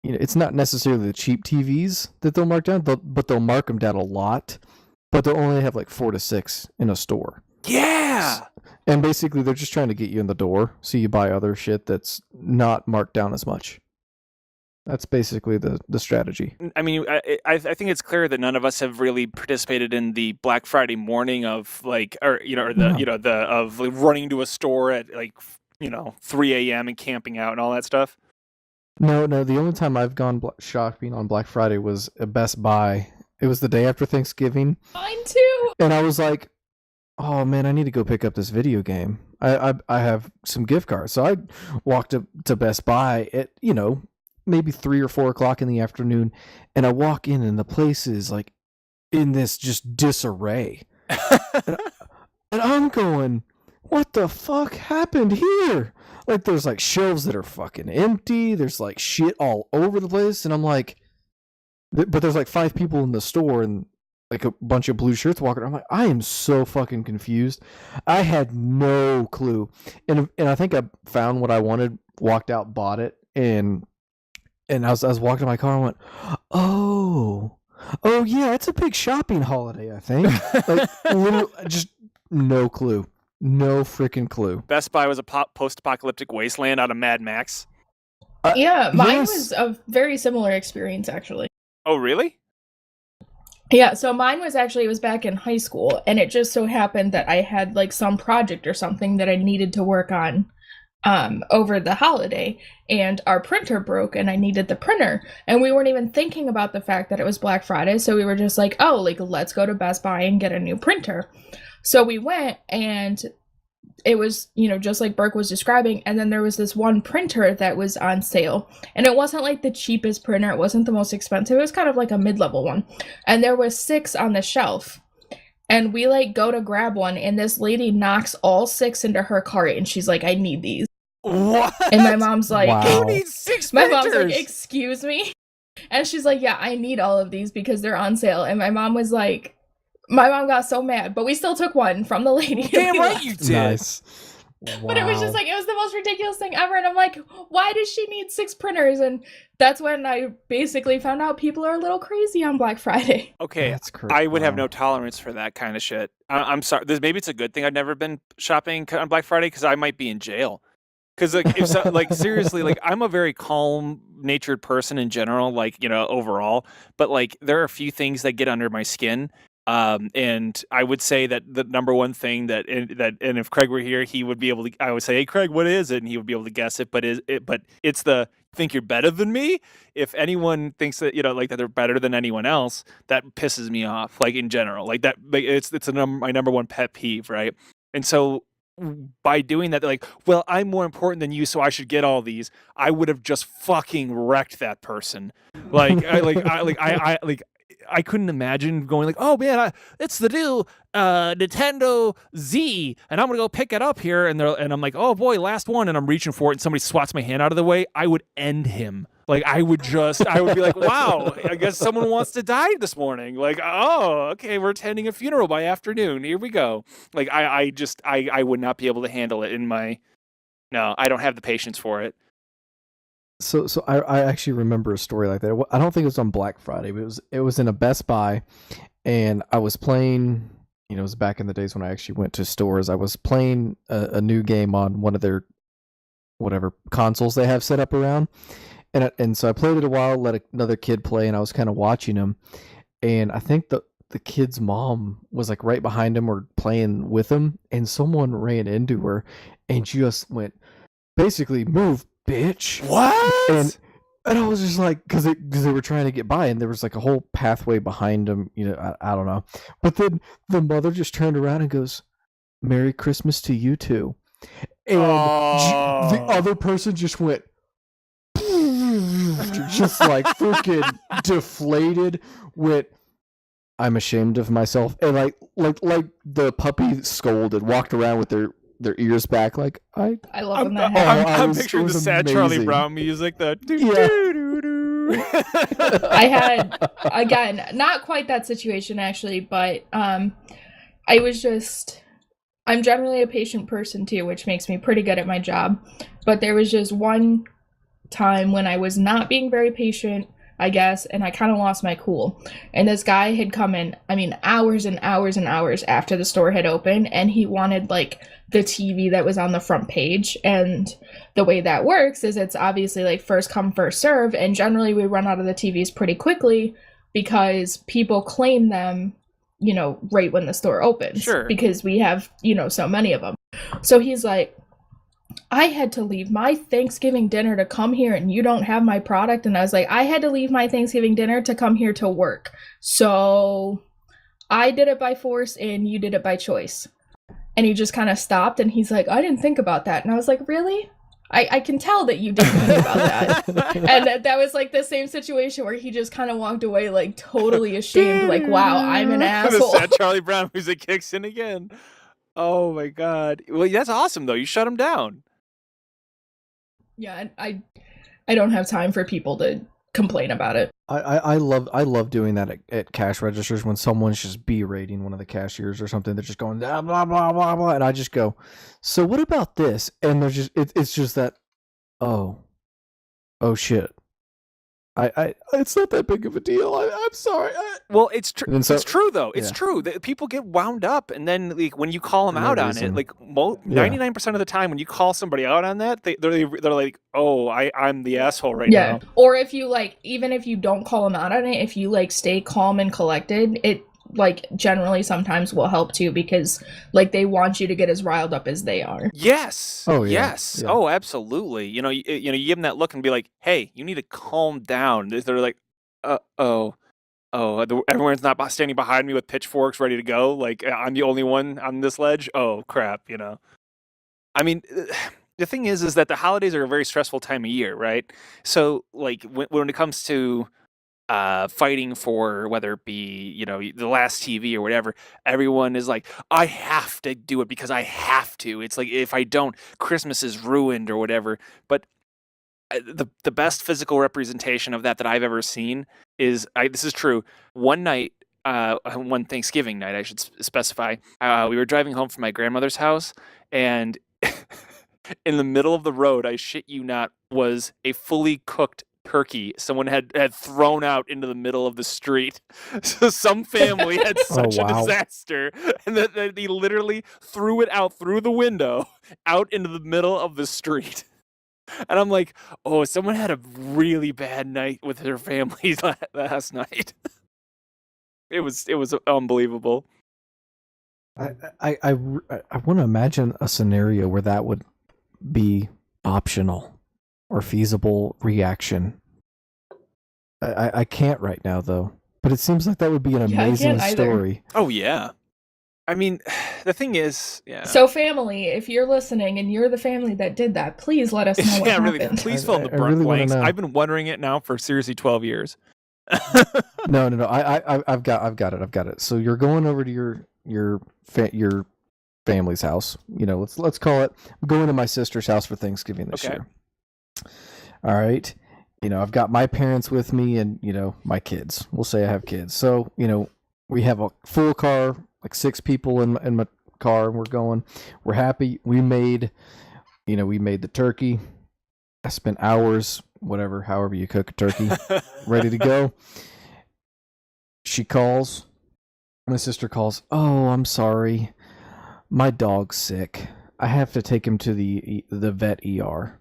it's not necessarily the cheap TVs that they'll mark down, but they'll mark them down a lot, but they'll only have like 4 to 6 in a store. Yeah. And basically they're just trying to get you in the door so you buy other shit that's not marked down as much. That's basically the strategy. I mean, I think it's clear that none of us have really participated in the Black Friday morning of like, of running to a store at 3 a.m. and camping out and all that stuff. No. The only time I've gone shopping on Black Friday was at Best Buy. It was the day after Thanksgiving. Mine too. And I was like, oh man, I need to go pick up this video game. I have some gift cards. So I walked up to Best Buy at, maybe 3 or 4 o'clock in the afternoon, and I walk in and the place is like in this just disarray. and I'm going, what the fuck happened here? Like, there's like shelves that are fucking empty. There's like shit all over the place. And I'm like, but there's like 5 people in the store and like a bunch of blue shirts walking. I'm like, I am so fucking confused. I had no clue. And I think I found what I wanted, walked out, bought it, and I was walking to my car and went, oh yeah, it's a big shopping holiday, I think. Like, literally, just no clue. No freaking clue. Best Buy was a post-apocalyptic wasteland out of Mad Max. Yeah, mine was a very similar experience, actually. Oh, really? Yeah, so mine was it was back in high school, and it just so happened that I had like some project or something that I needed to work on over the holiday, and our printer broke and I needed the printer, and we weren't even thinking about the fact that it was Black Friday, so we were just like, oh, like, let's go to Best Buy and get a new printer. So we went, and it was, just like Burke was describing, and then there was this one printer that was on sale, and it wasn't like the cheapest printer, it wasn't the most expensive, it was kind of like a mid-level one, and there was 6 on the shelf. And we like go to grab one, and this lady knocks all 6 into her cart, and she's like, I need these. What? And my mom's like, wow. Who needs 6 my printers? mom's like, excuse me? And she's like, yeah, I need all of these because they're on sale. And my mom got so mad, but we still took one from the lady. Damn right you did. Nice. But it was just like, it was the most ridiculous thing ever. And I'm like, why does she need 6 printers? And that's when I basically found out people are a little crazy on Black Friday. Okay, That's crazy. I would have no tolerance for that kind of shit. I'm sorry. Maybe it's a good thing I've never been shopping on Black Friday, because I might be in jail. Because seriously, like, I'm a very calm-natured person in general, overall. But like, there are a few things that get under my skin. And I would say that the number one thing and if Craig were here, he would be able to. I would say, "Hey, Craig, what is it?" And he would be able to guess it. But it's the think you're better than me. If anyone thinks that that they're better than anyone else, that pisses me off. Like, in general, like that. Like, it's my number one pet peeve, right? And so, by doing that, they're like, well, I'm more important than you, so I should get all these. I would have just fucking wrecked that person. I couldn't imagine going like, oh man, it's the new Nintendo Z, and I'm gonna go pick it up here, and I'm like, oh boy, last one, and I'm reaching for it, and somebody swats my hand out of the way. I would end him. Like I would be like, wow, I guess someone wants to die this morning. Like, oh, okay, we're attending a funeral by afternoon. Here we go. Like I would not be able to handle it no, I don't have the patience for it. So I actually remember a story like that. I don't think it was on Black Friday, but it was in a Best Buy, and I was playing. It was back in the days when I actually went to stores. I was playing a new game on one of their whatever consoles they have set up around, and so I played it a while, let another kid play, and I was kind of watching him, and I think the kid's mom was like right behind him or playing with him, and someone ran into her and just went, basically, move, bitch. What? And I was just like, because they were trying to get by, and there was like a whole pathway behind them. I don't know. But then the mother just turned around and goes, "Merry Christmas to you too." And the other person just went, just like freaking deflated. Went, "I'm ashamed of myself," and like the puppy scolded, walked around with their ears back, like I love when that happens. I'm picturing the sad amazing. Charlie Brown music. Yeah. I had, again, not quite that situation actually, but I'm generally a patient person too, which makes me pretty good at my job. But there was just one time when I was not being very patient, I guess, and I kind of lost my cool. And this guy had come in, hours and hours and hours after the store had opened, and he wanted like the TV that was on the front page. And the way that works is it's obviously like first come, first serve, and generally we run out of the TVs pretty quickly because people claim them, right when the store opens. Sure. Because we have, so many of them. So he's like, I had to leave my Thanksgiving dinner to come here and you don't have my product. And I was like, I had to leave my Thanksgiving dinner to come here to work. So I did it by force and you did it by choice. And he just kind of stopped and he's like, I didn't think about that. And I was like, really? I can tell that you didn't think about that. And that was like the same situation where he just kind of walked away like totally ashamed, like, wow, I'm an asshole. The sad Charlie Brown music kicks in again. Oh my god. Well, that's awesome though. You shut him down. Yeah, I don't have time for people to complain about it. I love doing that at cash registers when someone's just berating one of the cashiers or something. They're just going blah blah blah blah blah, and I just go, so what about this? And they're just it's just that, oh shit. I it's not that big of a deal. I'm sorry. Well, it's true. So, it's true though. It's yeah. true that people get wound up, and then like when you call them For no out on reason. it, like 99% of the time when you call somebody out on that, they're like, "Oh, I'm the asshole right now." Or if you like, even if you don't call them out on it, if you like stay calm and collected, it like generally sometimes will help too, because like they want you to get as riled up as they are. Yes. Oh, yeah. Yes. Yeah. Oh, absolutely. You give them that look and be like, "Hey, you need to calm down." They're like, everyone's not standing behind me with pitchforks ready to go. Like I'm the only one on this ledge. Oh crap. I mean, the thing is that the holidays are a very stressful time of year, right? So like when it comes to fighting for whether it be the last TV or whatever, everyone is like, I have to do it because I have to. It's like if I don't, Christmas is ruined or whatever. But the best physical representation of that I've ever seen is this is true. One night, one Thanksgiving night, I should specify. We were driving home from my grandmother's house, and in the middle of the road, I shit you not, was a fully cooked turkey someone had thrown out into the middle of the street. So some family had such a disaster, and that they literally threw it out through the window out into the middle of the street. And I'm like, oh, someone had a really bad night with their families last night. It was unbelievable. I want to imagine a scenario where that would be optional or feasible reaction. I can't right now though, but it seems like that would be an amazing story. Oh yeah. I mean, the thing is, yeah. So family, if you're listening and you're the family that did that, please let us know what happened. Really, please fill in the I really blanks. wanna know. I've been wondering it now for seriously 12 years. No. I've got it. So you're going over to your family's house. You know, let's call it. I'm going to my sister's house for Thanksgiving this Okay. year. All right. You know, I've got my parents with me, and you know, my kids. We'll say I have kids. So you know, we have a full car, like 6 people in my car, and we're going. We're happy. We made the turkey. I spent hours, however you cook a turkey, ready to go. She calls. My sister calls. Oh, I'm sorry. My dog's sick. I have to take him to the vet ER.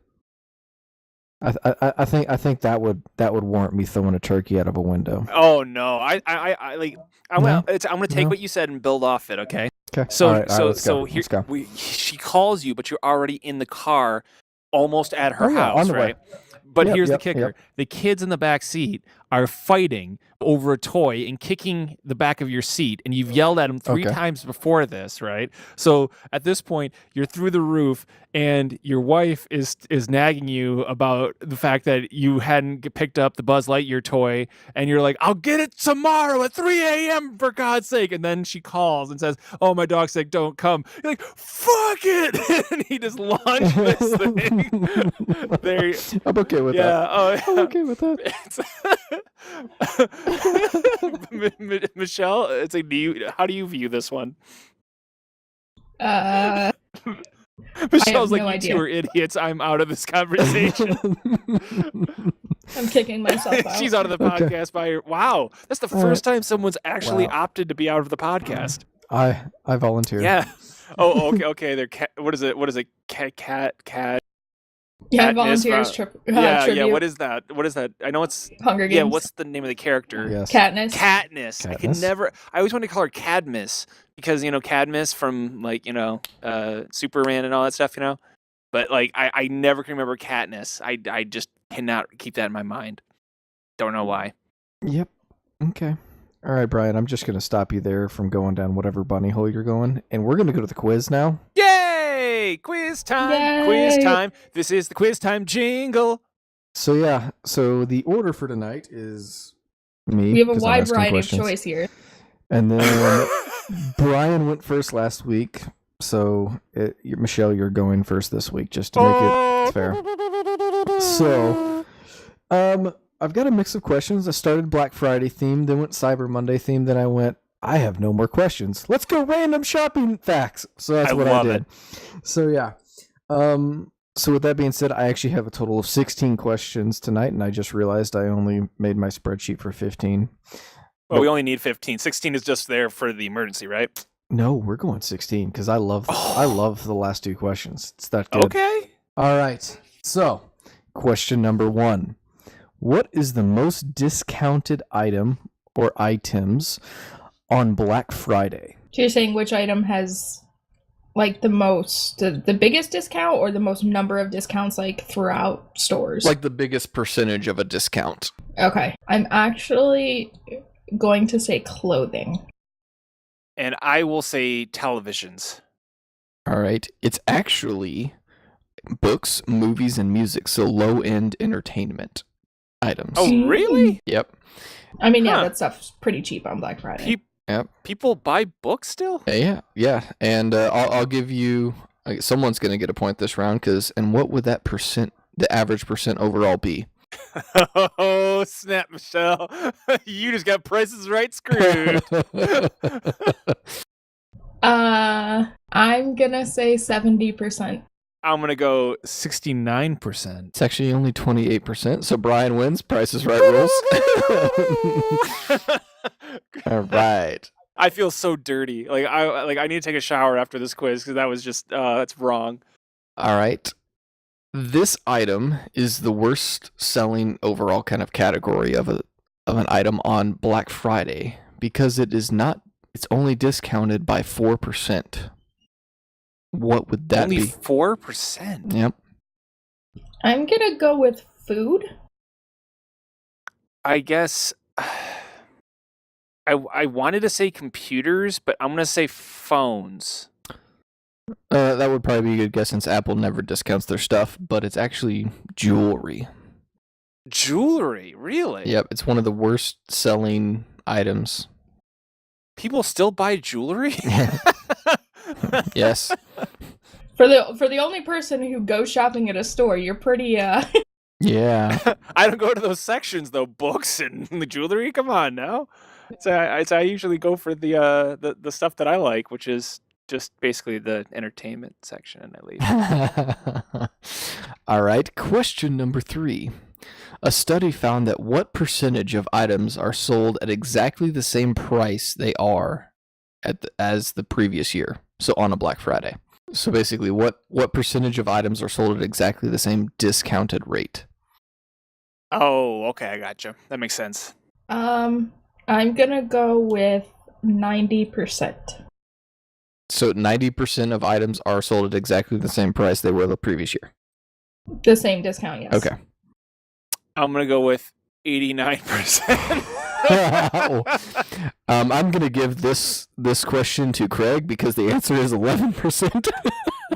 I think that would warrant me throwing a turkey out of a window. Oh no, I like. I'm No? gonna take No? what you said and build off it. Okay. Okay. So all right, let's go. here Let's go. she calls you, but you're already in the car, almost at her Oh, yeah, on house, the way. right? But Yep, here's the yep, kicker: yep. the kids in the back seat are fighting over a toy and kicking the back of your seat, and you've yelled at them 3 Okay. times before this, right? So at this point, you're through the roof, and your wife is nagging you about the fact that you hadn't picked up the Buzz Lightyear toy, and you're like, "I'll get it tomorrow at 3 a.m. for God's sake!" And then she calls and says, "Oh, my dog's sick, don't come." You're like, "Fuck it!" And he just launched this thing. There, I'm okay with that. yeah. Oh, I'm okay with that. Michelle, it's like, how do you view this one? Michelle's like, no you idea. two are idiots. I'm out of this conversation. I'm kicking myself out. She's out of the Okay. podcast by her. Wow, that's the All first time someone's actually Wow. opted to be out of the podcast. I volunteer. Yeah. Oh, okay. They're what is it? Cat. Yeah, Katniss volunteers from- trip. Yeah. tribute. What is that? I know it's. Hunger Games. Yeah. What's the name of the character? Yes. Katniss? Katniss. I can Katniss? never. I always wanted to call her Cadmus because Cadmus from Superman and all that stuff. But like I never can remember Katniss. I just cannot keep that in my mind. Don't know why. Yep. Okay. All right, Brian. I'm just gonna stop you there from going down whatever bunny hole you're going, and we're gonna go to the quiz now. Yay! Quiz time! Quiz Yay! time! This is the quiz time jingle. So yeah. So the order for tonight is me. We have a 'cause I'm wide asking variety questions. of choice here. And then Brian went first last week, so Michelle, you're going first this week, just to make it fair. So, I've got a mix of questions. I started Black Friday themed, then went Cyber Monday themed, then I went, I have no more questions. Let's go random shopping facts. So that's I what love I did. So yeah. So with that being said, I actually have a total of 16 questions tonight, and I just realized I only made my spreadsheet for 15. Well, we only need 15. 16 is just there for the emergency, right? No, we're going 16 because I love the last 2 questions. It's that good. Okay. All right. So, question number 1. What is the most discounted item or items on Black Friday? So you're saying which item has like the biggest discount or the most number of discounts like throughout stores? Like the biggest percentage of a discount. Okay. I'm actually going to say clothing. And I will say televisions. All right. It's actually books, movies, and music. So low-end entertainment items. Oh, really? Yep. I mean, yeah, Huh. that stuff's pretty cheap on Black Friday. Yep. People buy books still? Yeah. And I'll give you. Someone's going to get a point this round and what would that percent, the average percent overall be? Oh, snap, Michelle. You just got Prices Right screwed. I'm gonna say 70%. I'm going to go 69%. It's actually only 28%. So Brian wins. Price is Right rules. All right. I feel so dirty. I need to take a shower after this quiz because that was just that's wrong. All right. This item is the worst selling overall kind of category of an item on Black Friday because it's only discounted by 4%. What would that Only be? 4%. Yep. I'm gonna go with food. I guess I wanted to say computers, but I'm going to say phones. That would probably be a good guess since Apple never discounts their stuff, but it's actually jewelry. Jewelry, really? Yep, it's one of the worst selling items. People still buy jewelry? Yes. For the only person who goes shopping at a store, you're pretty Yeah. I don't go to those sections though. Books and the jewelry. Come on now. I usually go for the stuff that I like, which is just basically the entertainment section, and I leave. All right. Question number 3. A study found that what percentage of items are sold at exactly the same price they are as the previous year? So on a Black Friday. So basically, what percentage of items are sold at exactly the same discounted rate? Oh, okay, I gotcha. That makes sense. I'm gonna go with 90%. So 90% of items are sold at exactly the same price they were the previous year. The same discount, yes. Okay. I'm gonna go with 89%. I'm gonna give this question to Craig because the answer is 11%.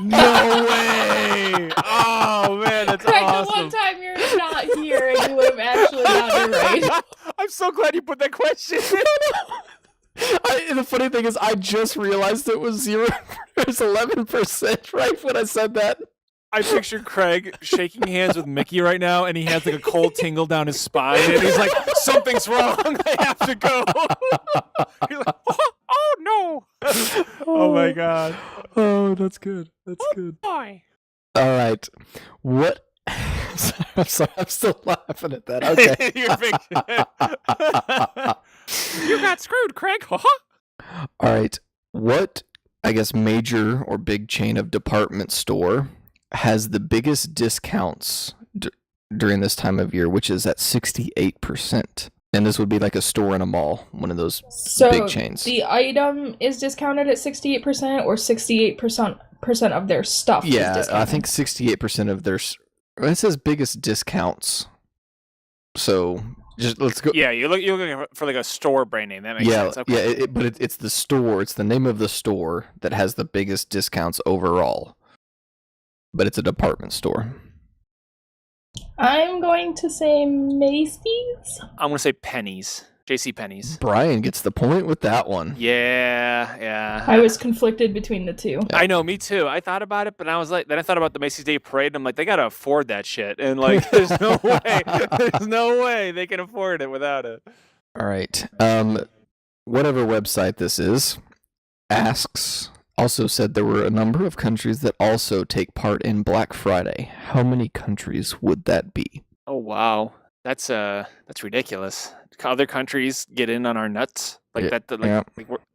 No way! Oh man, that's Craig, awesome. the one time you're not here and you would have actually gotten it right. I'm so glad you put that question. The funny thing is, I just realized it was 0. It was 11% right when I said that. I picture Craig shaking hands with Mickey right now, and he has like a cold tingle down his spine, and he's like, "Something's wrong. I have to go." He's like, "Oh no!" Oh my god. Oh, that's good. That's good. Boy. All right. What? I'm sorry. I'm still laughing at that. Okay. You got screwed, Craig. All right. What, I guess, major or big chain of department store has the biggest discounts during this time of year, which is at 68%? And this would be like a store in a mall, one of those big chains. The item is discounted at 68% or 68% of their stuff is Yeah, discounted? I think 68% of their... It says biggest discounts. So just let's go... Yeah, you're looking for like a store brand name. That makes sense. Okay. Yeah, but it's the store. It's the name of the store that has the biggest discounts overall. But it's a department store. I'm going to say Macy's. I'm gonna say Pennies. J.C. Penney's. Brian gets the point with that one. Yeah. I was conflicted between the two. I know, me too. I thought about it, but I was like, then I thought about the Macy's Day Parade, and I'm like, they gotta afford that shit, and like, there's no way they can afford it without it. All right. Whatever website this is, also said there were a number of countries that also take part in Black Friday. How many countries would that be? Oh wow, that's ridiculous. Other countries get in on our nuts like that.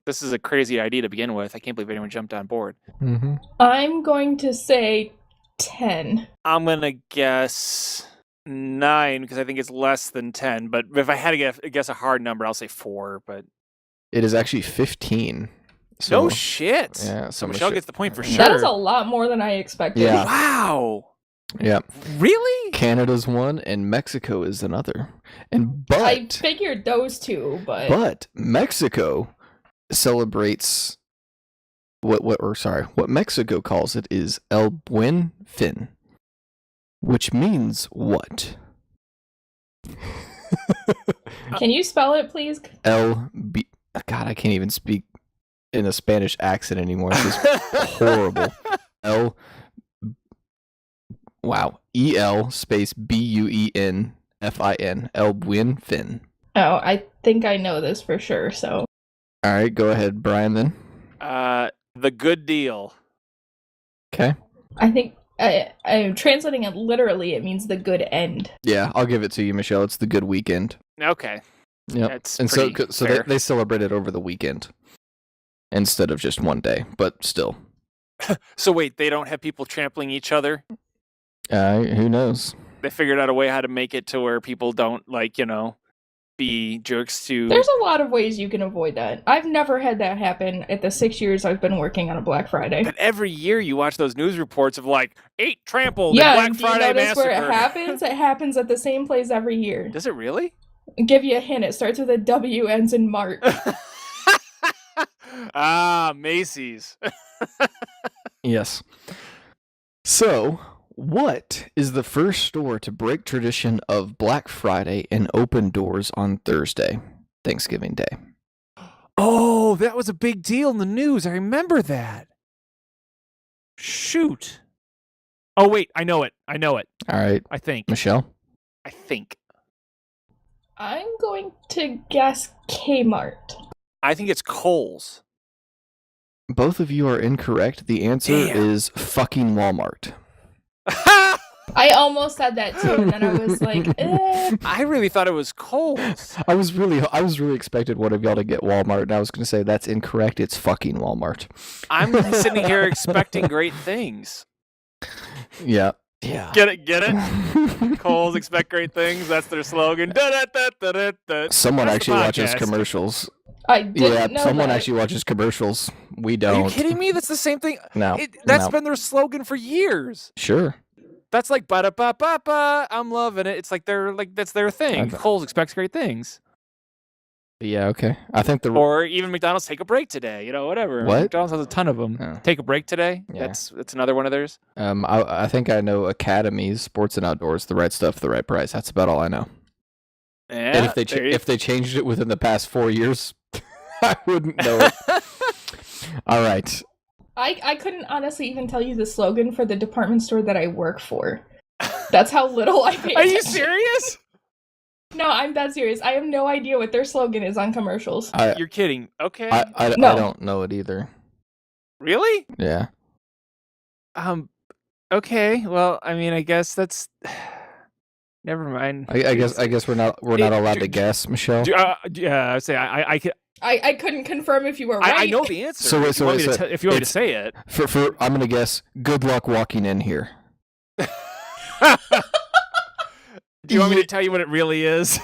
This is a crazy idea to begin with. I can't believe anyone jumped on board. Mm-hmm. I'm going to say 10. I'm gonna guess 9 because I think it's less than 10. But if I had to guess a hard number, I'll say 4. But it is actually 15. So, no shit. Yeah. So Michelle gets the point for sure. That is a lot more than I expected. Yeah. Wow. Yeah. Really? Canada's one and Mexico is another. I figured those two, but Mexico celebrates what Mexico calls it is El Buen Fin, which means what? Can you spell it, please? God, I can't even speak in a Spanish accent anymore. This is horrible. EL space BUENFIN. El Buen Fin. Oh, I think I know this for sure, so. All right, go ahead, Brian, then. The Good Deal. Okay. I think I'm translating it literally. It means the good end. Yeah, I'll give it to you, Michelle. It's the good weekend. Okay. Yeah. And so fair. they celebrate it over the weekend instead of just one day, but still. So wait, they don't have people trampling each other? Who knows? They figured out a way how to make it to where people don't, be jerks to... There's a lot of ways you can avoid that. I've never had that happen at the 6 years I've been working on a Black Friday. But every year you watch those news reports of 8 trampled yeah, in Black Friday you notice massacre. where it happens? It happens at the same place every year. Does it really? I'll give you a hint. It starts with a W, ends in March. Macy's. Yes. So, What is the first store to break tradition of Black Friday and open doors on Thursday, Thanksgiving Day? Oh, that was a big deal in the news. I remember that. Shoot. Oh, wait. I know it. All right, I think. Michelle? I think. I'm going to guess Kmart. I think it's Kohl's. Both of you are incorrect. The answer Damn. is fucking Walmart. I almost said that too, and then I was like, I really thought it was Kohl's. I was really expected one of y'all to get Walmart, and I was going to say that's incorrect. It's fucking Walmart. I'm sitting here expecting great things. Yeah. Get it? Kohl's expect great things. That's their slogan. Da-da-da-da-da-da. Someone That's actually the watches podcast. commercials. I didn't Yeah, know someone that. actually watches commercials. We Are don't. you kidding me? That's the same thing. No. That's no. been their slogan for years. Sure. That's like ba da ba ba ba. I'm loving it. It's like that's their thing. Okay. Kohl's expects great things. Yeah, okay. I think the Or even McDonald's, take a break today. You know, whatever. What? McDonald's has a ton of them. Oh. Take a break today. Yeah. That's another one of theirs. I think I know Academies, Sports and Outdoors, the right stuff, the right price. That's about all I know. Yeah. And if they changed it within the past 4 years, I wouldn't know it. All right. I couldn't honestly even tell you the slogan for the department store that I work for. That's how little I pay Are you attention. serious? No, I'm that serious. I have no idea what their slogan is on commercials. You're kidding. Okay. I No. don't know it either. Really? Yeah. Okay. Well, I mean, I guess that's. Never mind. I guess we're not allowed to guess, Michelle. Yeah, I say I could. I couldn't confirm if you were right. I know the answer. So wait, if you want me to so if you want me to it's- say it. For I'm gonna guess. Good luck walking in here. Do you want me to tell you what it really is?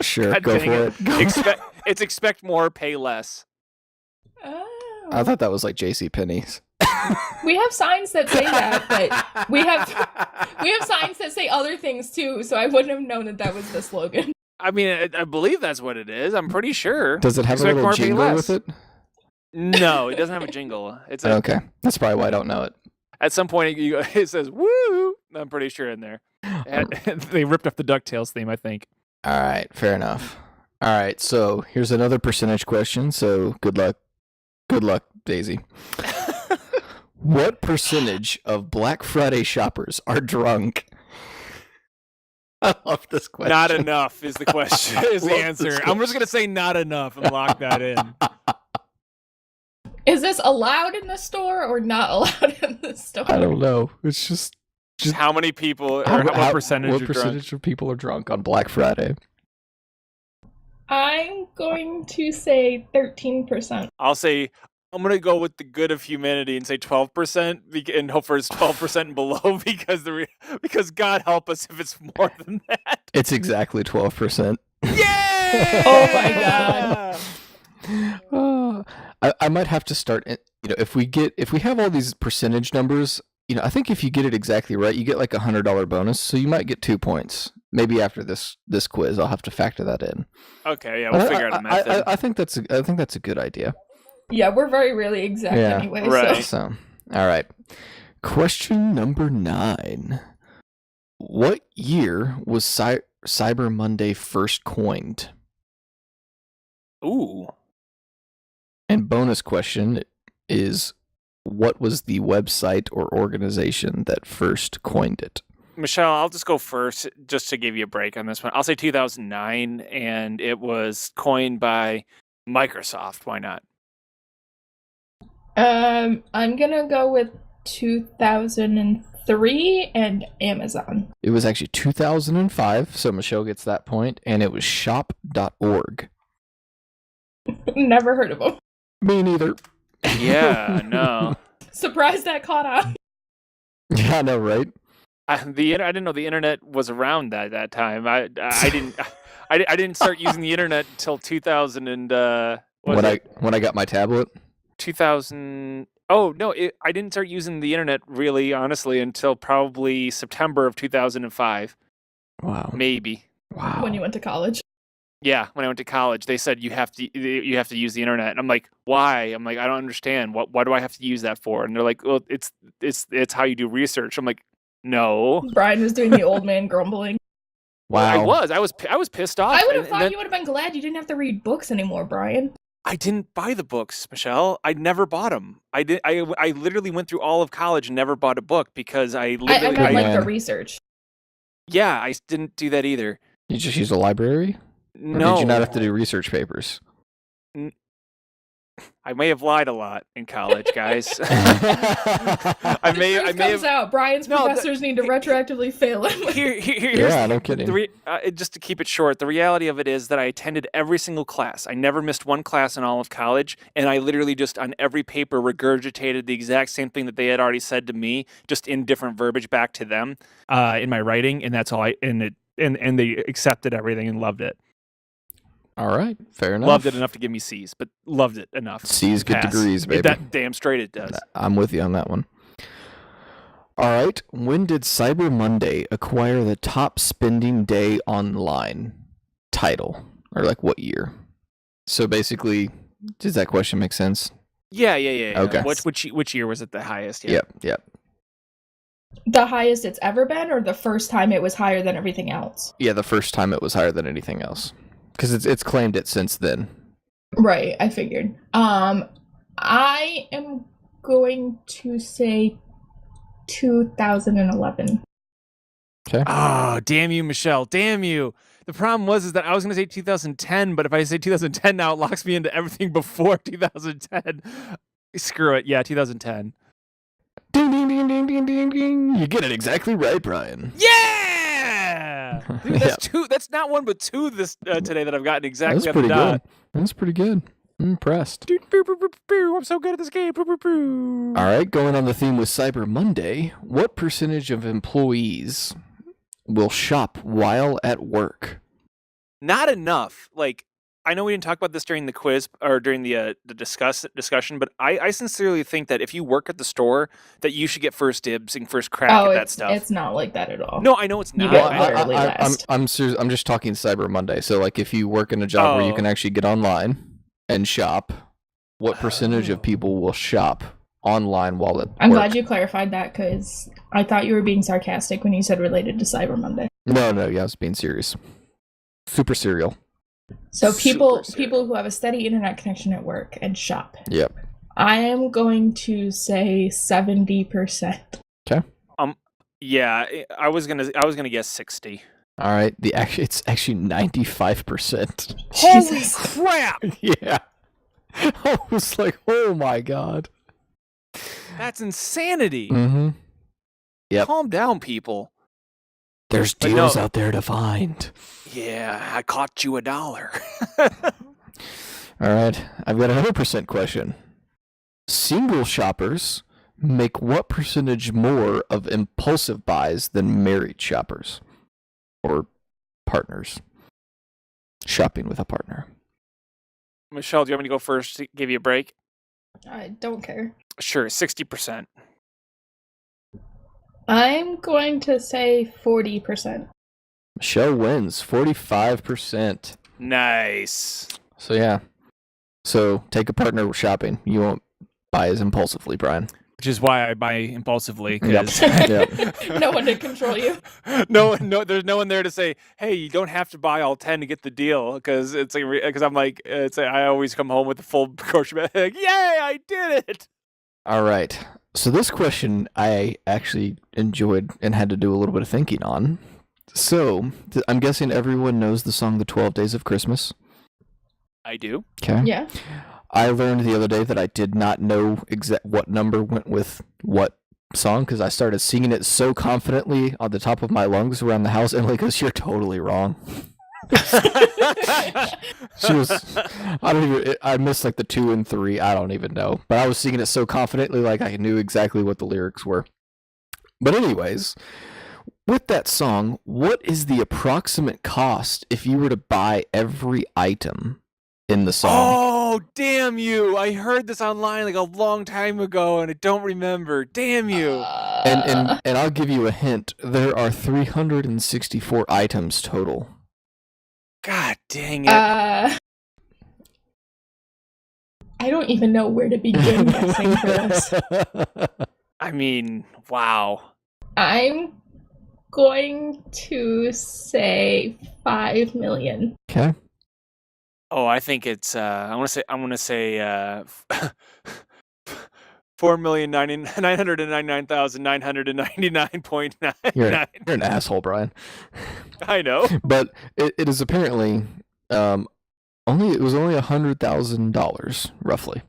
Sure, God go dang for it. it. It's expect more, pay less. Oh. I thought that was like J.C. Penney's. We have signs that say that, but we have signs that say other things too. So I wouldn't have known that was the slogan. I mean, I believe that's what it is. I'm pretty sure. Does it have Expect a little more, pay jingle less. with it? No, it doesn't have a jingle. It's a, Okay, that's probably why I don't know it. at some point it says "woo." I'm pretty sure in there. And They ripped off the DuckTales theme, I think. All right, fair enough. All right, so here's another percentage question. So good luck, Daisy. What percentage of Black Friday shoppers are drunk? I love this question. Not enough is the question. Is the Love answer. this I'm just gonna say not enough and lock that in. Is this allowed in the store or not allowed in the store? I don't know. It's just Just how many people or How- what percentage what are percentage of people are drunk on Black Friday? I'm going to say 13%. I'll say I'm gonna go with the good of humanity and say 12%, and hope for it's 12% and below because God help us if it's more than that. It's exactly 12%. Yay! Oh my God. I might have to start. If we have all these percentage numbers, I think if you get it exactly right, you get like $100 bonus. So you might get 2 points. Maybe after this quiz, I'll have to factor that in. Okay, yeah, we'll figure out a method. I think that's a good idea. Yeah, we're really exact Yeah. anyway. Right. So. So, all right. Question number 9. What year was Cyber Monday first coined? Ooh. And bonus question is, what was the website or organization that first coined it? Michelle, I'll just go first just to give you a break on this one. I'll say 2009, and it was coined by Microsoft. Why not? I'm gonna go with 2003 and Amazon. It was actually 2005, so Michelle gets that point, and it was shop.org. Never heard of them. Me neither. Yeah, no. Surprised that caught on. Yeah, I know, right? I didn't know the internet was around that time. I didn't start using the internet until 2000 and When I got my tablet. 2000. Oh no, I didn't start using the internet really, honestly, until probably September of 2005, Wow. maybe. Wow. When you went to college. Yeah, when I went to college, they said you have to use the internet. And I'm like, why? I'm like, I don't understand. Why do I have to use that for? And they're like, well, it's how you do research. I'm like, No. Brian was doing the old man grumbling. Wow. I was pissed off. I would have and thought then- you would have been glad you didn't have to read books anymore, Brian. I didn't buy the books, Michelle. I never bought them. I literally went through all of college and never bought a book because I I literally. meant like Man. the research. Yeah, I didn't do that either. You just use a library? Or No, did you not have to do research papers? I may have lied a lot in college, guys. I I may Truth have. comes out. Brian's No, professors need to retroactively fail him. Here's Yeah, no kidding. just to keep it short, the reality of it is that I attended every single class. I never missed one class in all of college, and I literally just on every paper regurgitated the exact same thing that they had already said to me, just in different verbiage back to them in my writing, and that's all and they accepted everything and loved it. All right, fair enough. Loved it enough to give me C's, but loved it enough. C's, good Pass. degrees, baby. That damn straight it does. I'm with you on that one. All right, when did Cyber Monday acquire the top spending day online title? Or like what year? So basically, does that question make sense? Yeah. Okay. Which year was it the highest? Yeah. Yep. The highest it's ever been, or the first time it was higher than everything else? Yeah, the first time it was higher than anything else. Because it's claimed it since then. Right, I figured. I am going to say 2011. Okay. Oh, damn you, Michelle. Damn you. The problem was is that I was going to say 2010, but if I say 2010 now, it locks me into everything before 2010. Screw it. Yeah, 2010. Ding, ding, ding, ding, ding, ding, ding. You get it exactly right, Brian. Yeah! Dude, Yeah. that's not one but two this today that I've gotten exactly That's on pretty the good. dot. That's pretty good. I'm impressed. Dude, boo, boo, boo, boo. I'm so good at this game. Boo, boo, boo. All right, going on the theme with Cyber Monday, what percentage of employees will shop while at work? Not enough. Like, I know we didn't talk about this during the quiz or during the discussion, but I sincerely think that if you work at the store, that you should get first dibs and first crack at that stuff. It's not like that at all. No, I know it's You not. get Well, I- literally I'm last. I'm serious, I'm just talking Cyber Monday. So like if you work in a job where you Oh. can actually get online and shop, what percentage of people will shop online while at I'm work? glad you clarified that because I thought you were being sarcastic when you said related to Cyber Monday. No, yeah, I was being serious. Super serial. So people Super people who have a steady internet connection at work and shop. Yep. I am going to say 70%. Yeah, I was gonna guess 60. All right. It's actually 95%. Holy Jesus. crap! Yeah. I was like, oh my god. That's insanity. Mm-hmm. Yep. Calm down, people. There's But deals no. out there to find. Yeah, I caught you $1. All right. I've got another percent question. Single shoppers make what percentage more of impulsive buys than married shoppers or partners? Shopping with a partner. Michelle, do you want me to go first to give you a break? I don't care. Sure, 60%. I'm going to say 40%. Michelle wins 45%. Nice. So yeah. So take a partner shopping. You won't buy as impulsively, Brian. Which is why I buy impulsively. Yep. 'Cause Yep. No one to control you. No, there's no one there to say, "Hey, you don't have to buy all 10 to get the deal," because it's like because I'm like I always come home with a full grocery bag. Like, yay, I did it! All right. So this question I actually enjoyed and had to do a little bit of thinking on. So I'm guessing everyone knows the song "The 12 Days of Christmas." I do. Okay. Yeah. I learned the other day that I did not know what number went with what song because I started singing it so confidently on the top of my lungs around the house, and Emily goes, "You're totally wrong." She was, I missed like the 2 and 3. I don't even know, but I was singing it so confidently, like I knew exactly what the lyrics were. But anyways, with that song, what is the approximate cost if you were to buy every item in the song? Oh, damn you! I heard this online like a long time ago, and I don't remember. Damn you! And I'll give you a hint. There are 364 items total. God dang it! I don't even know where to begin guessing for this. I mean, wow. I'm going to say 5 million. Okay. Oh, I think it's. I want to say. 4,999,999.99. You're an asshole, Brian. I know. But it is apparently it was only $100,000 roughly.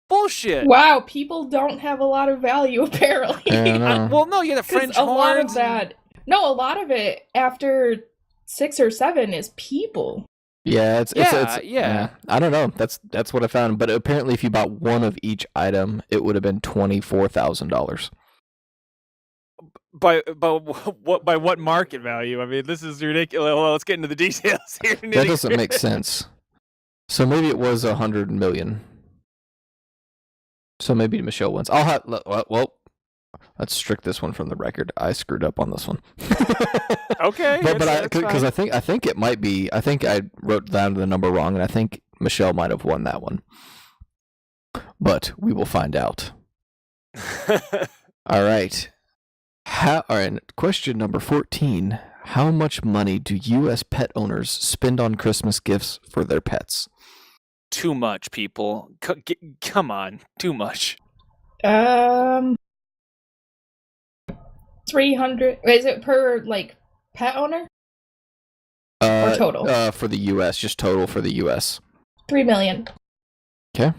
Bullshit. Wow, people don't have a lot of value apparently. I know. Well, no, you have the 'Cause French a lot of horns. that. No, a lot of it after 6 or 7 is people. Yeah, it's Yeah. I don't know. That's what I found. But apparently, if you bought one of each item, it would have been $24,000. By what market value? I mean, this is ridiculous. Well, let's get into the details here. That doesn't make sense. So maybe it was 100 million. So maybe Michelle wins. I'll have well. Let's strike this one from the record. I screwed up on this one. Okay, but because I think it might be. I think I wrote down the number wrong, and I think Michelle might have won that one. But we will find out. All right. All right. Question number 14. How much money do U.S. pet owners spend on Christmas gifts for their pets? Too much, people. Come on, too much. 300. Is it per pet owner or total? For the U.S., just total for the U.S. 3 million. Okay.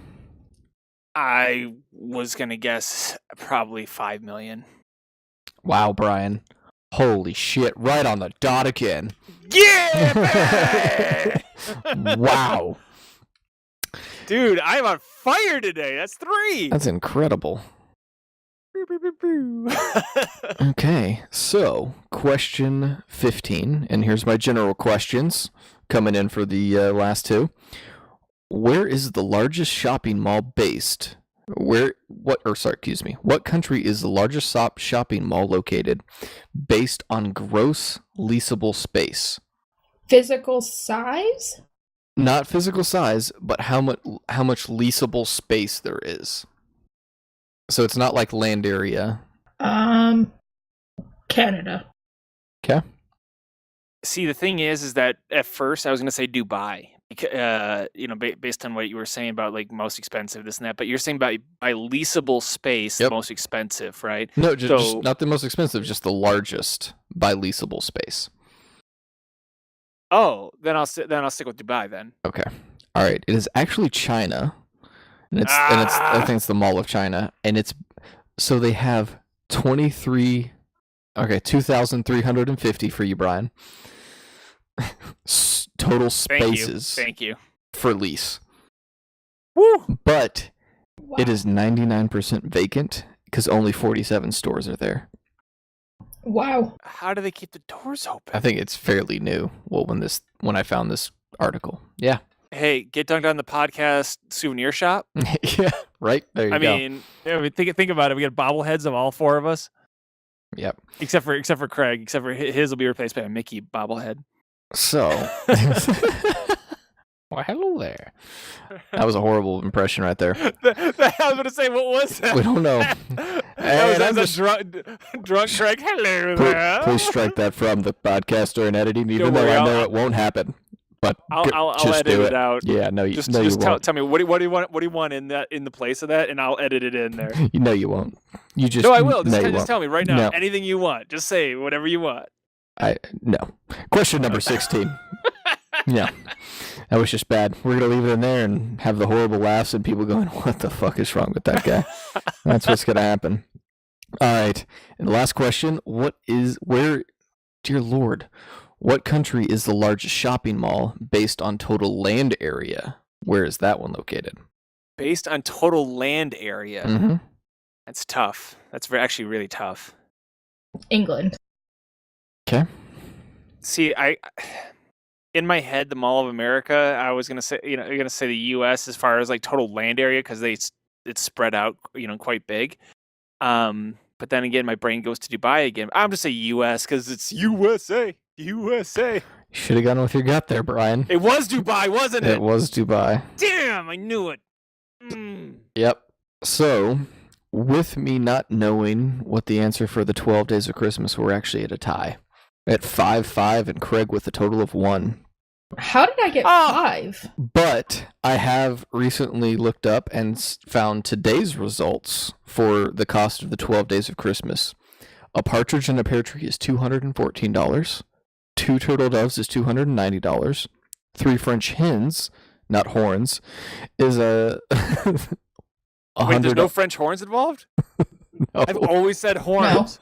I was gonna guess probably 5 million. Wow, Brian. Holy shit! Right on the dot again. Yeah. Wow. Dude, I'm on fire today. That's 3. That's incredible. Okay, so question 15, and here's my general questions coming in for the last 2. Where is the largest shopping mall based? What country is the largest shopping mall located based on gross leasable space? Physical size? Not physical size, but how much leasable space there is. So it's not like land area. Canada. Okay. See, the thing is that at first I was going to say Dubai, based on what you were saying about most expensive, this and that. But you're saying by leasable space, Yep. the most expensive, right? No, just not the most expensive, just the largest by leasable space. Oh, then I'll stick with Dubai then. Okay. All right. It is actually China, and I think it's the Mall of China, and so they have 2,350 for you, Brian. Total spaces. Thank you. For lease. Woo! But Wow. it is 99% vacant because only 47 stores are there. Wow. How do they keep the doors open? I think it's fairly new. Well, when I found this article, yeah. Hey, get dunked on the podcast souvenir shop. Yeah, right there. You go. I mean, think about it. We got bobbleheads of all 4 of us, Yep. except for Craig. Except for his will be replaced by a Mickey bobblehead. So, well, hello there. That was a horrible impression right there. I was going to say, what was that? We don't know. That was drunk Craig. Hello there. Please strike that from the podcast during editing, even Don't though worry, I know it won't happen. But I'll just edit do it out. Yeah, no, Just you won't. tell me what do you want in the place of that, and I'll edit it in there. You know you won't. You just No, I will. No, you Just won't. tell me right now. No. Anything you want. Just say whatever you want. No. Question number 16. Yeah. That was just bad. We're going to leave it in there and have the horrible laughs and people going, what the fuck is wrong with that guy? That's what's going to happen. All right. And the last question, dear Lord, what country is the largest shopping mall based on total land area? Where is that one located? Based on total land area. Mm-hmm. That's tough. That's actually really tough. England. Okay. See, in my head, the Mall of America, I was gonna say, you're gonna say the U.S. as far as total land area because it's spread out, quite big. But then again, my brain goes to Dubai again. I'm just say U.S. because it's USA. USA. You should have gone with your gut there, Brian. It was Dubai, wasn't it? It was Dubai. Damn, I knew it. Yep. So, with me not knowing what the answer for the 12 Days of Christmas, we're actually at a tie. At 5-5, and Craig with a total of 1. How did I get 5? But I have recently looked up and found today's results for the cost of the 12 Days of Christmas. A partridge in a pear tree is $214. 2 turtle doves is $290. 3 French hens, not horns, is a Wait, there's no French horns involved? No. I've always said horns.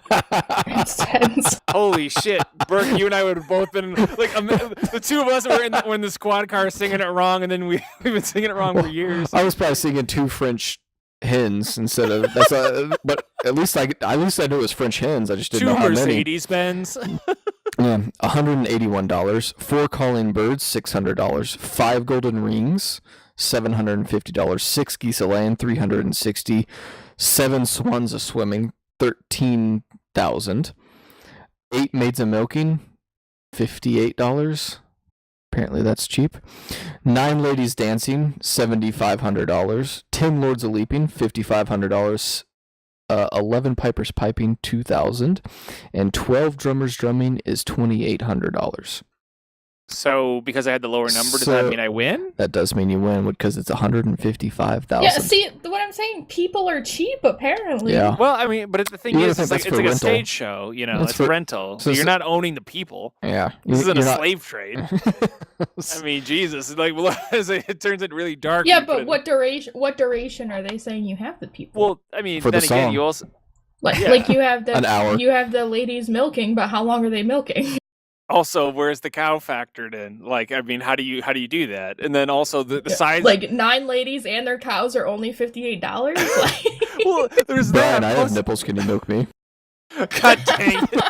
It's hens. Holy shit, Burke! You and I would have both been like the two of us were in the squad car singing it wrong, and then we've been singing it wrong for years. I was probably singing 2 French hens instead of but at least I knew it was French hens. I just didn't 2 know how many. Mercedes Benz. Yeah, $181. 4 calling birds, $600. 5 golden rings, $750. 6 geese a laying, $360. 7 swans a swimming, $13,000. 8 maids a milking, $58. Apparently that's cheap. 9 ladies dancing, $7,500. 10 lords a leaping, $5,500. 11 pipers piping, $2,000. And 12 drummers drumming is $2,800. So because I had the lower number, does that mean I win? That does mean you win because it's $155,000. Yeah, see, what I'm saying, people are cheap, apparently. Yeah. Well, I mean, but the thing You is, gotta think it's that's like for a rental. stage show, you know, That's it's for- rental. so So you're not owning the people. Yeah. This isn't a You're not- slave trade. I mean, Jesus, like, well, it turns it really dark. Yeah, when you put but it- what duration are they saying you have the people? Well, I mean, For the then again, song. you also like yeah. like you have An hour. you have the ladies milking, but how long are they milking? where's the cow factored in? Like, I mean, how do you do that? And then also the size. Like 9 ladies and their cows are only $58. Like, well, there's Brian, that. I have Plus- nipples. Can you milk me? God dang it!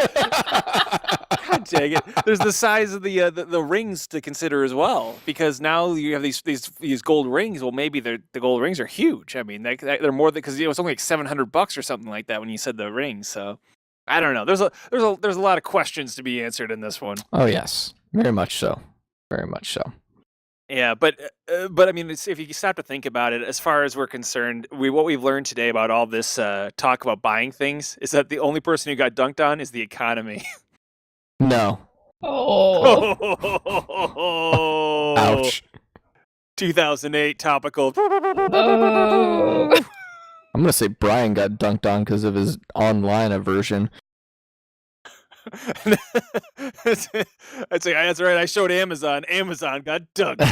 God dang it! There's the size of the rings to consider as well, because now you have these gold rings. Well, maybe the gold rings are huge. I mean, they're more than because it was only like $700 or something like that when you said the rings. So I don't know. There's a lot of questions to be answered in this one. Oh yes, very much so. Very much so. Yeah, but I mean, if you stop to think about it, as far as we're concerned, what we've learned today about all this talk about buying things is that the only person who got dunked on is the economy. No. oh. Ouch. 2008 topical. Oh. I'm gonna say Brian got dunked on because of his online aversion. I'd say that's right. I showed Amazon. Amazon got dunked on.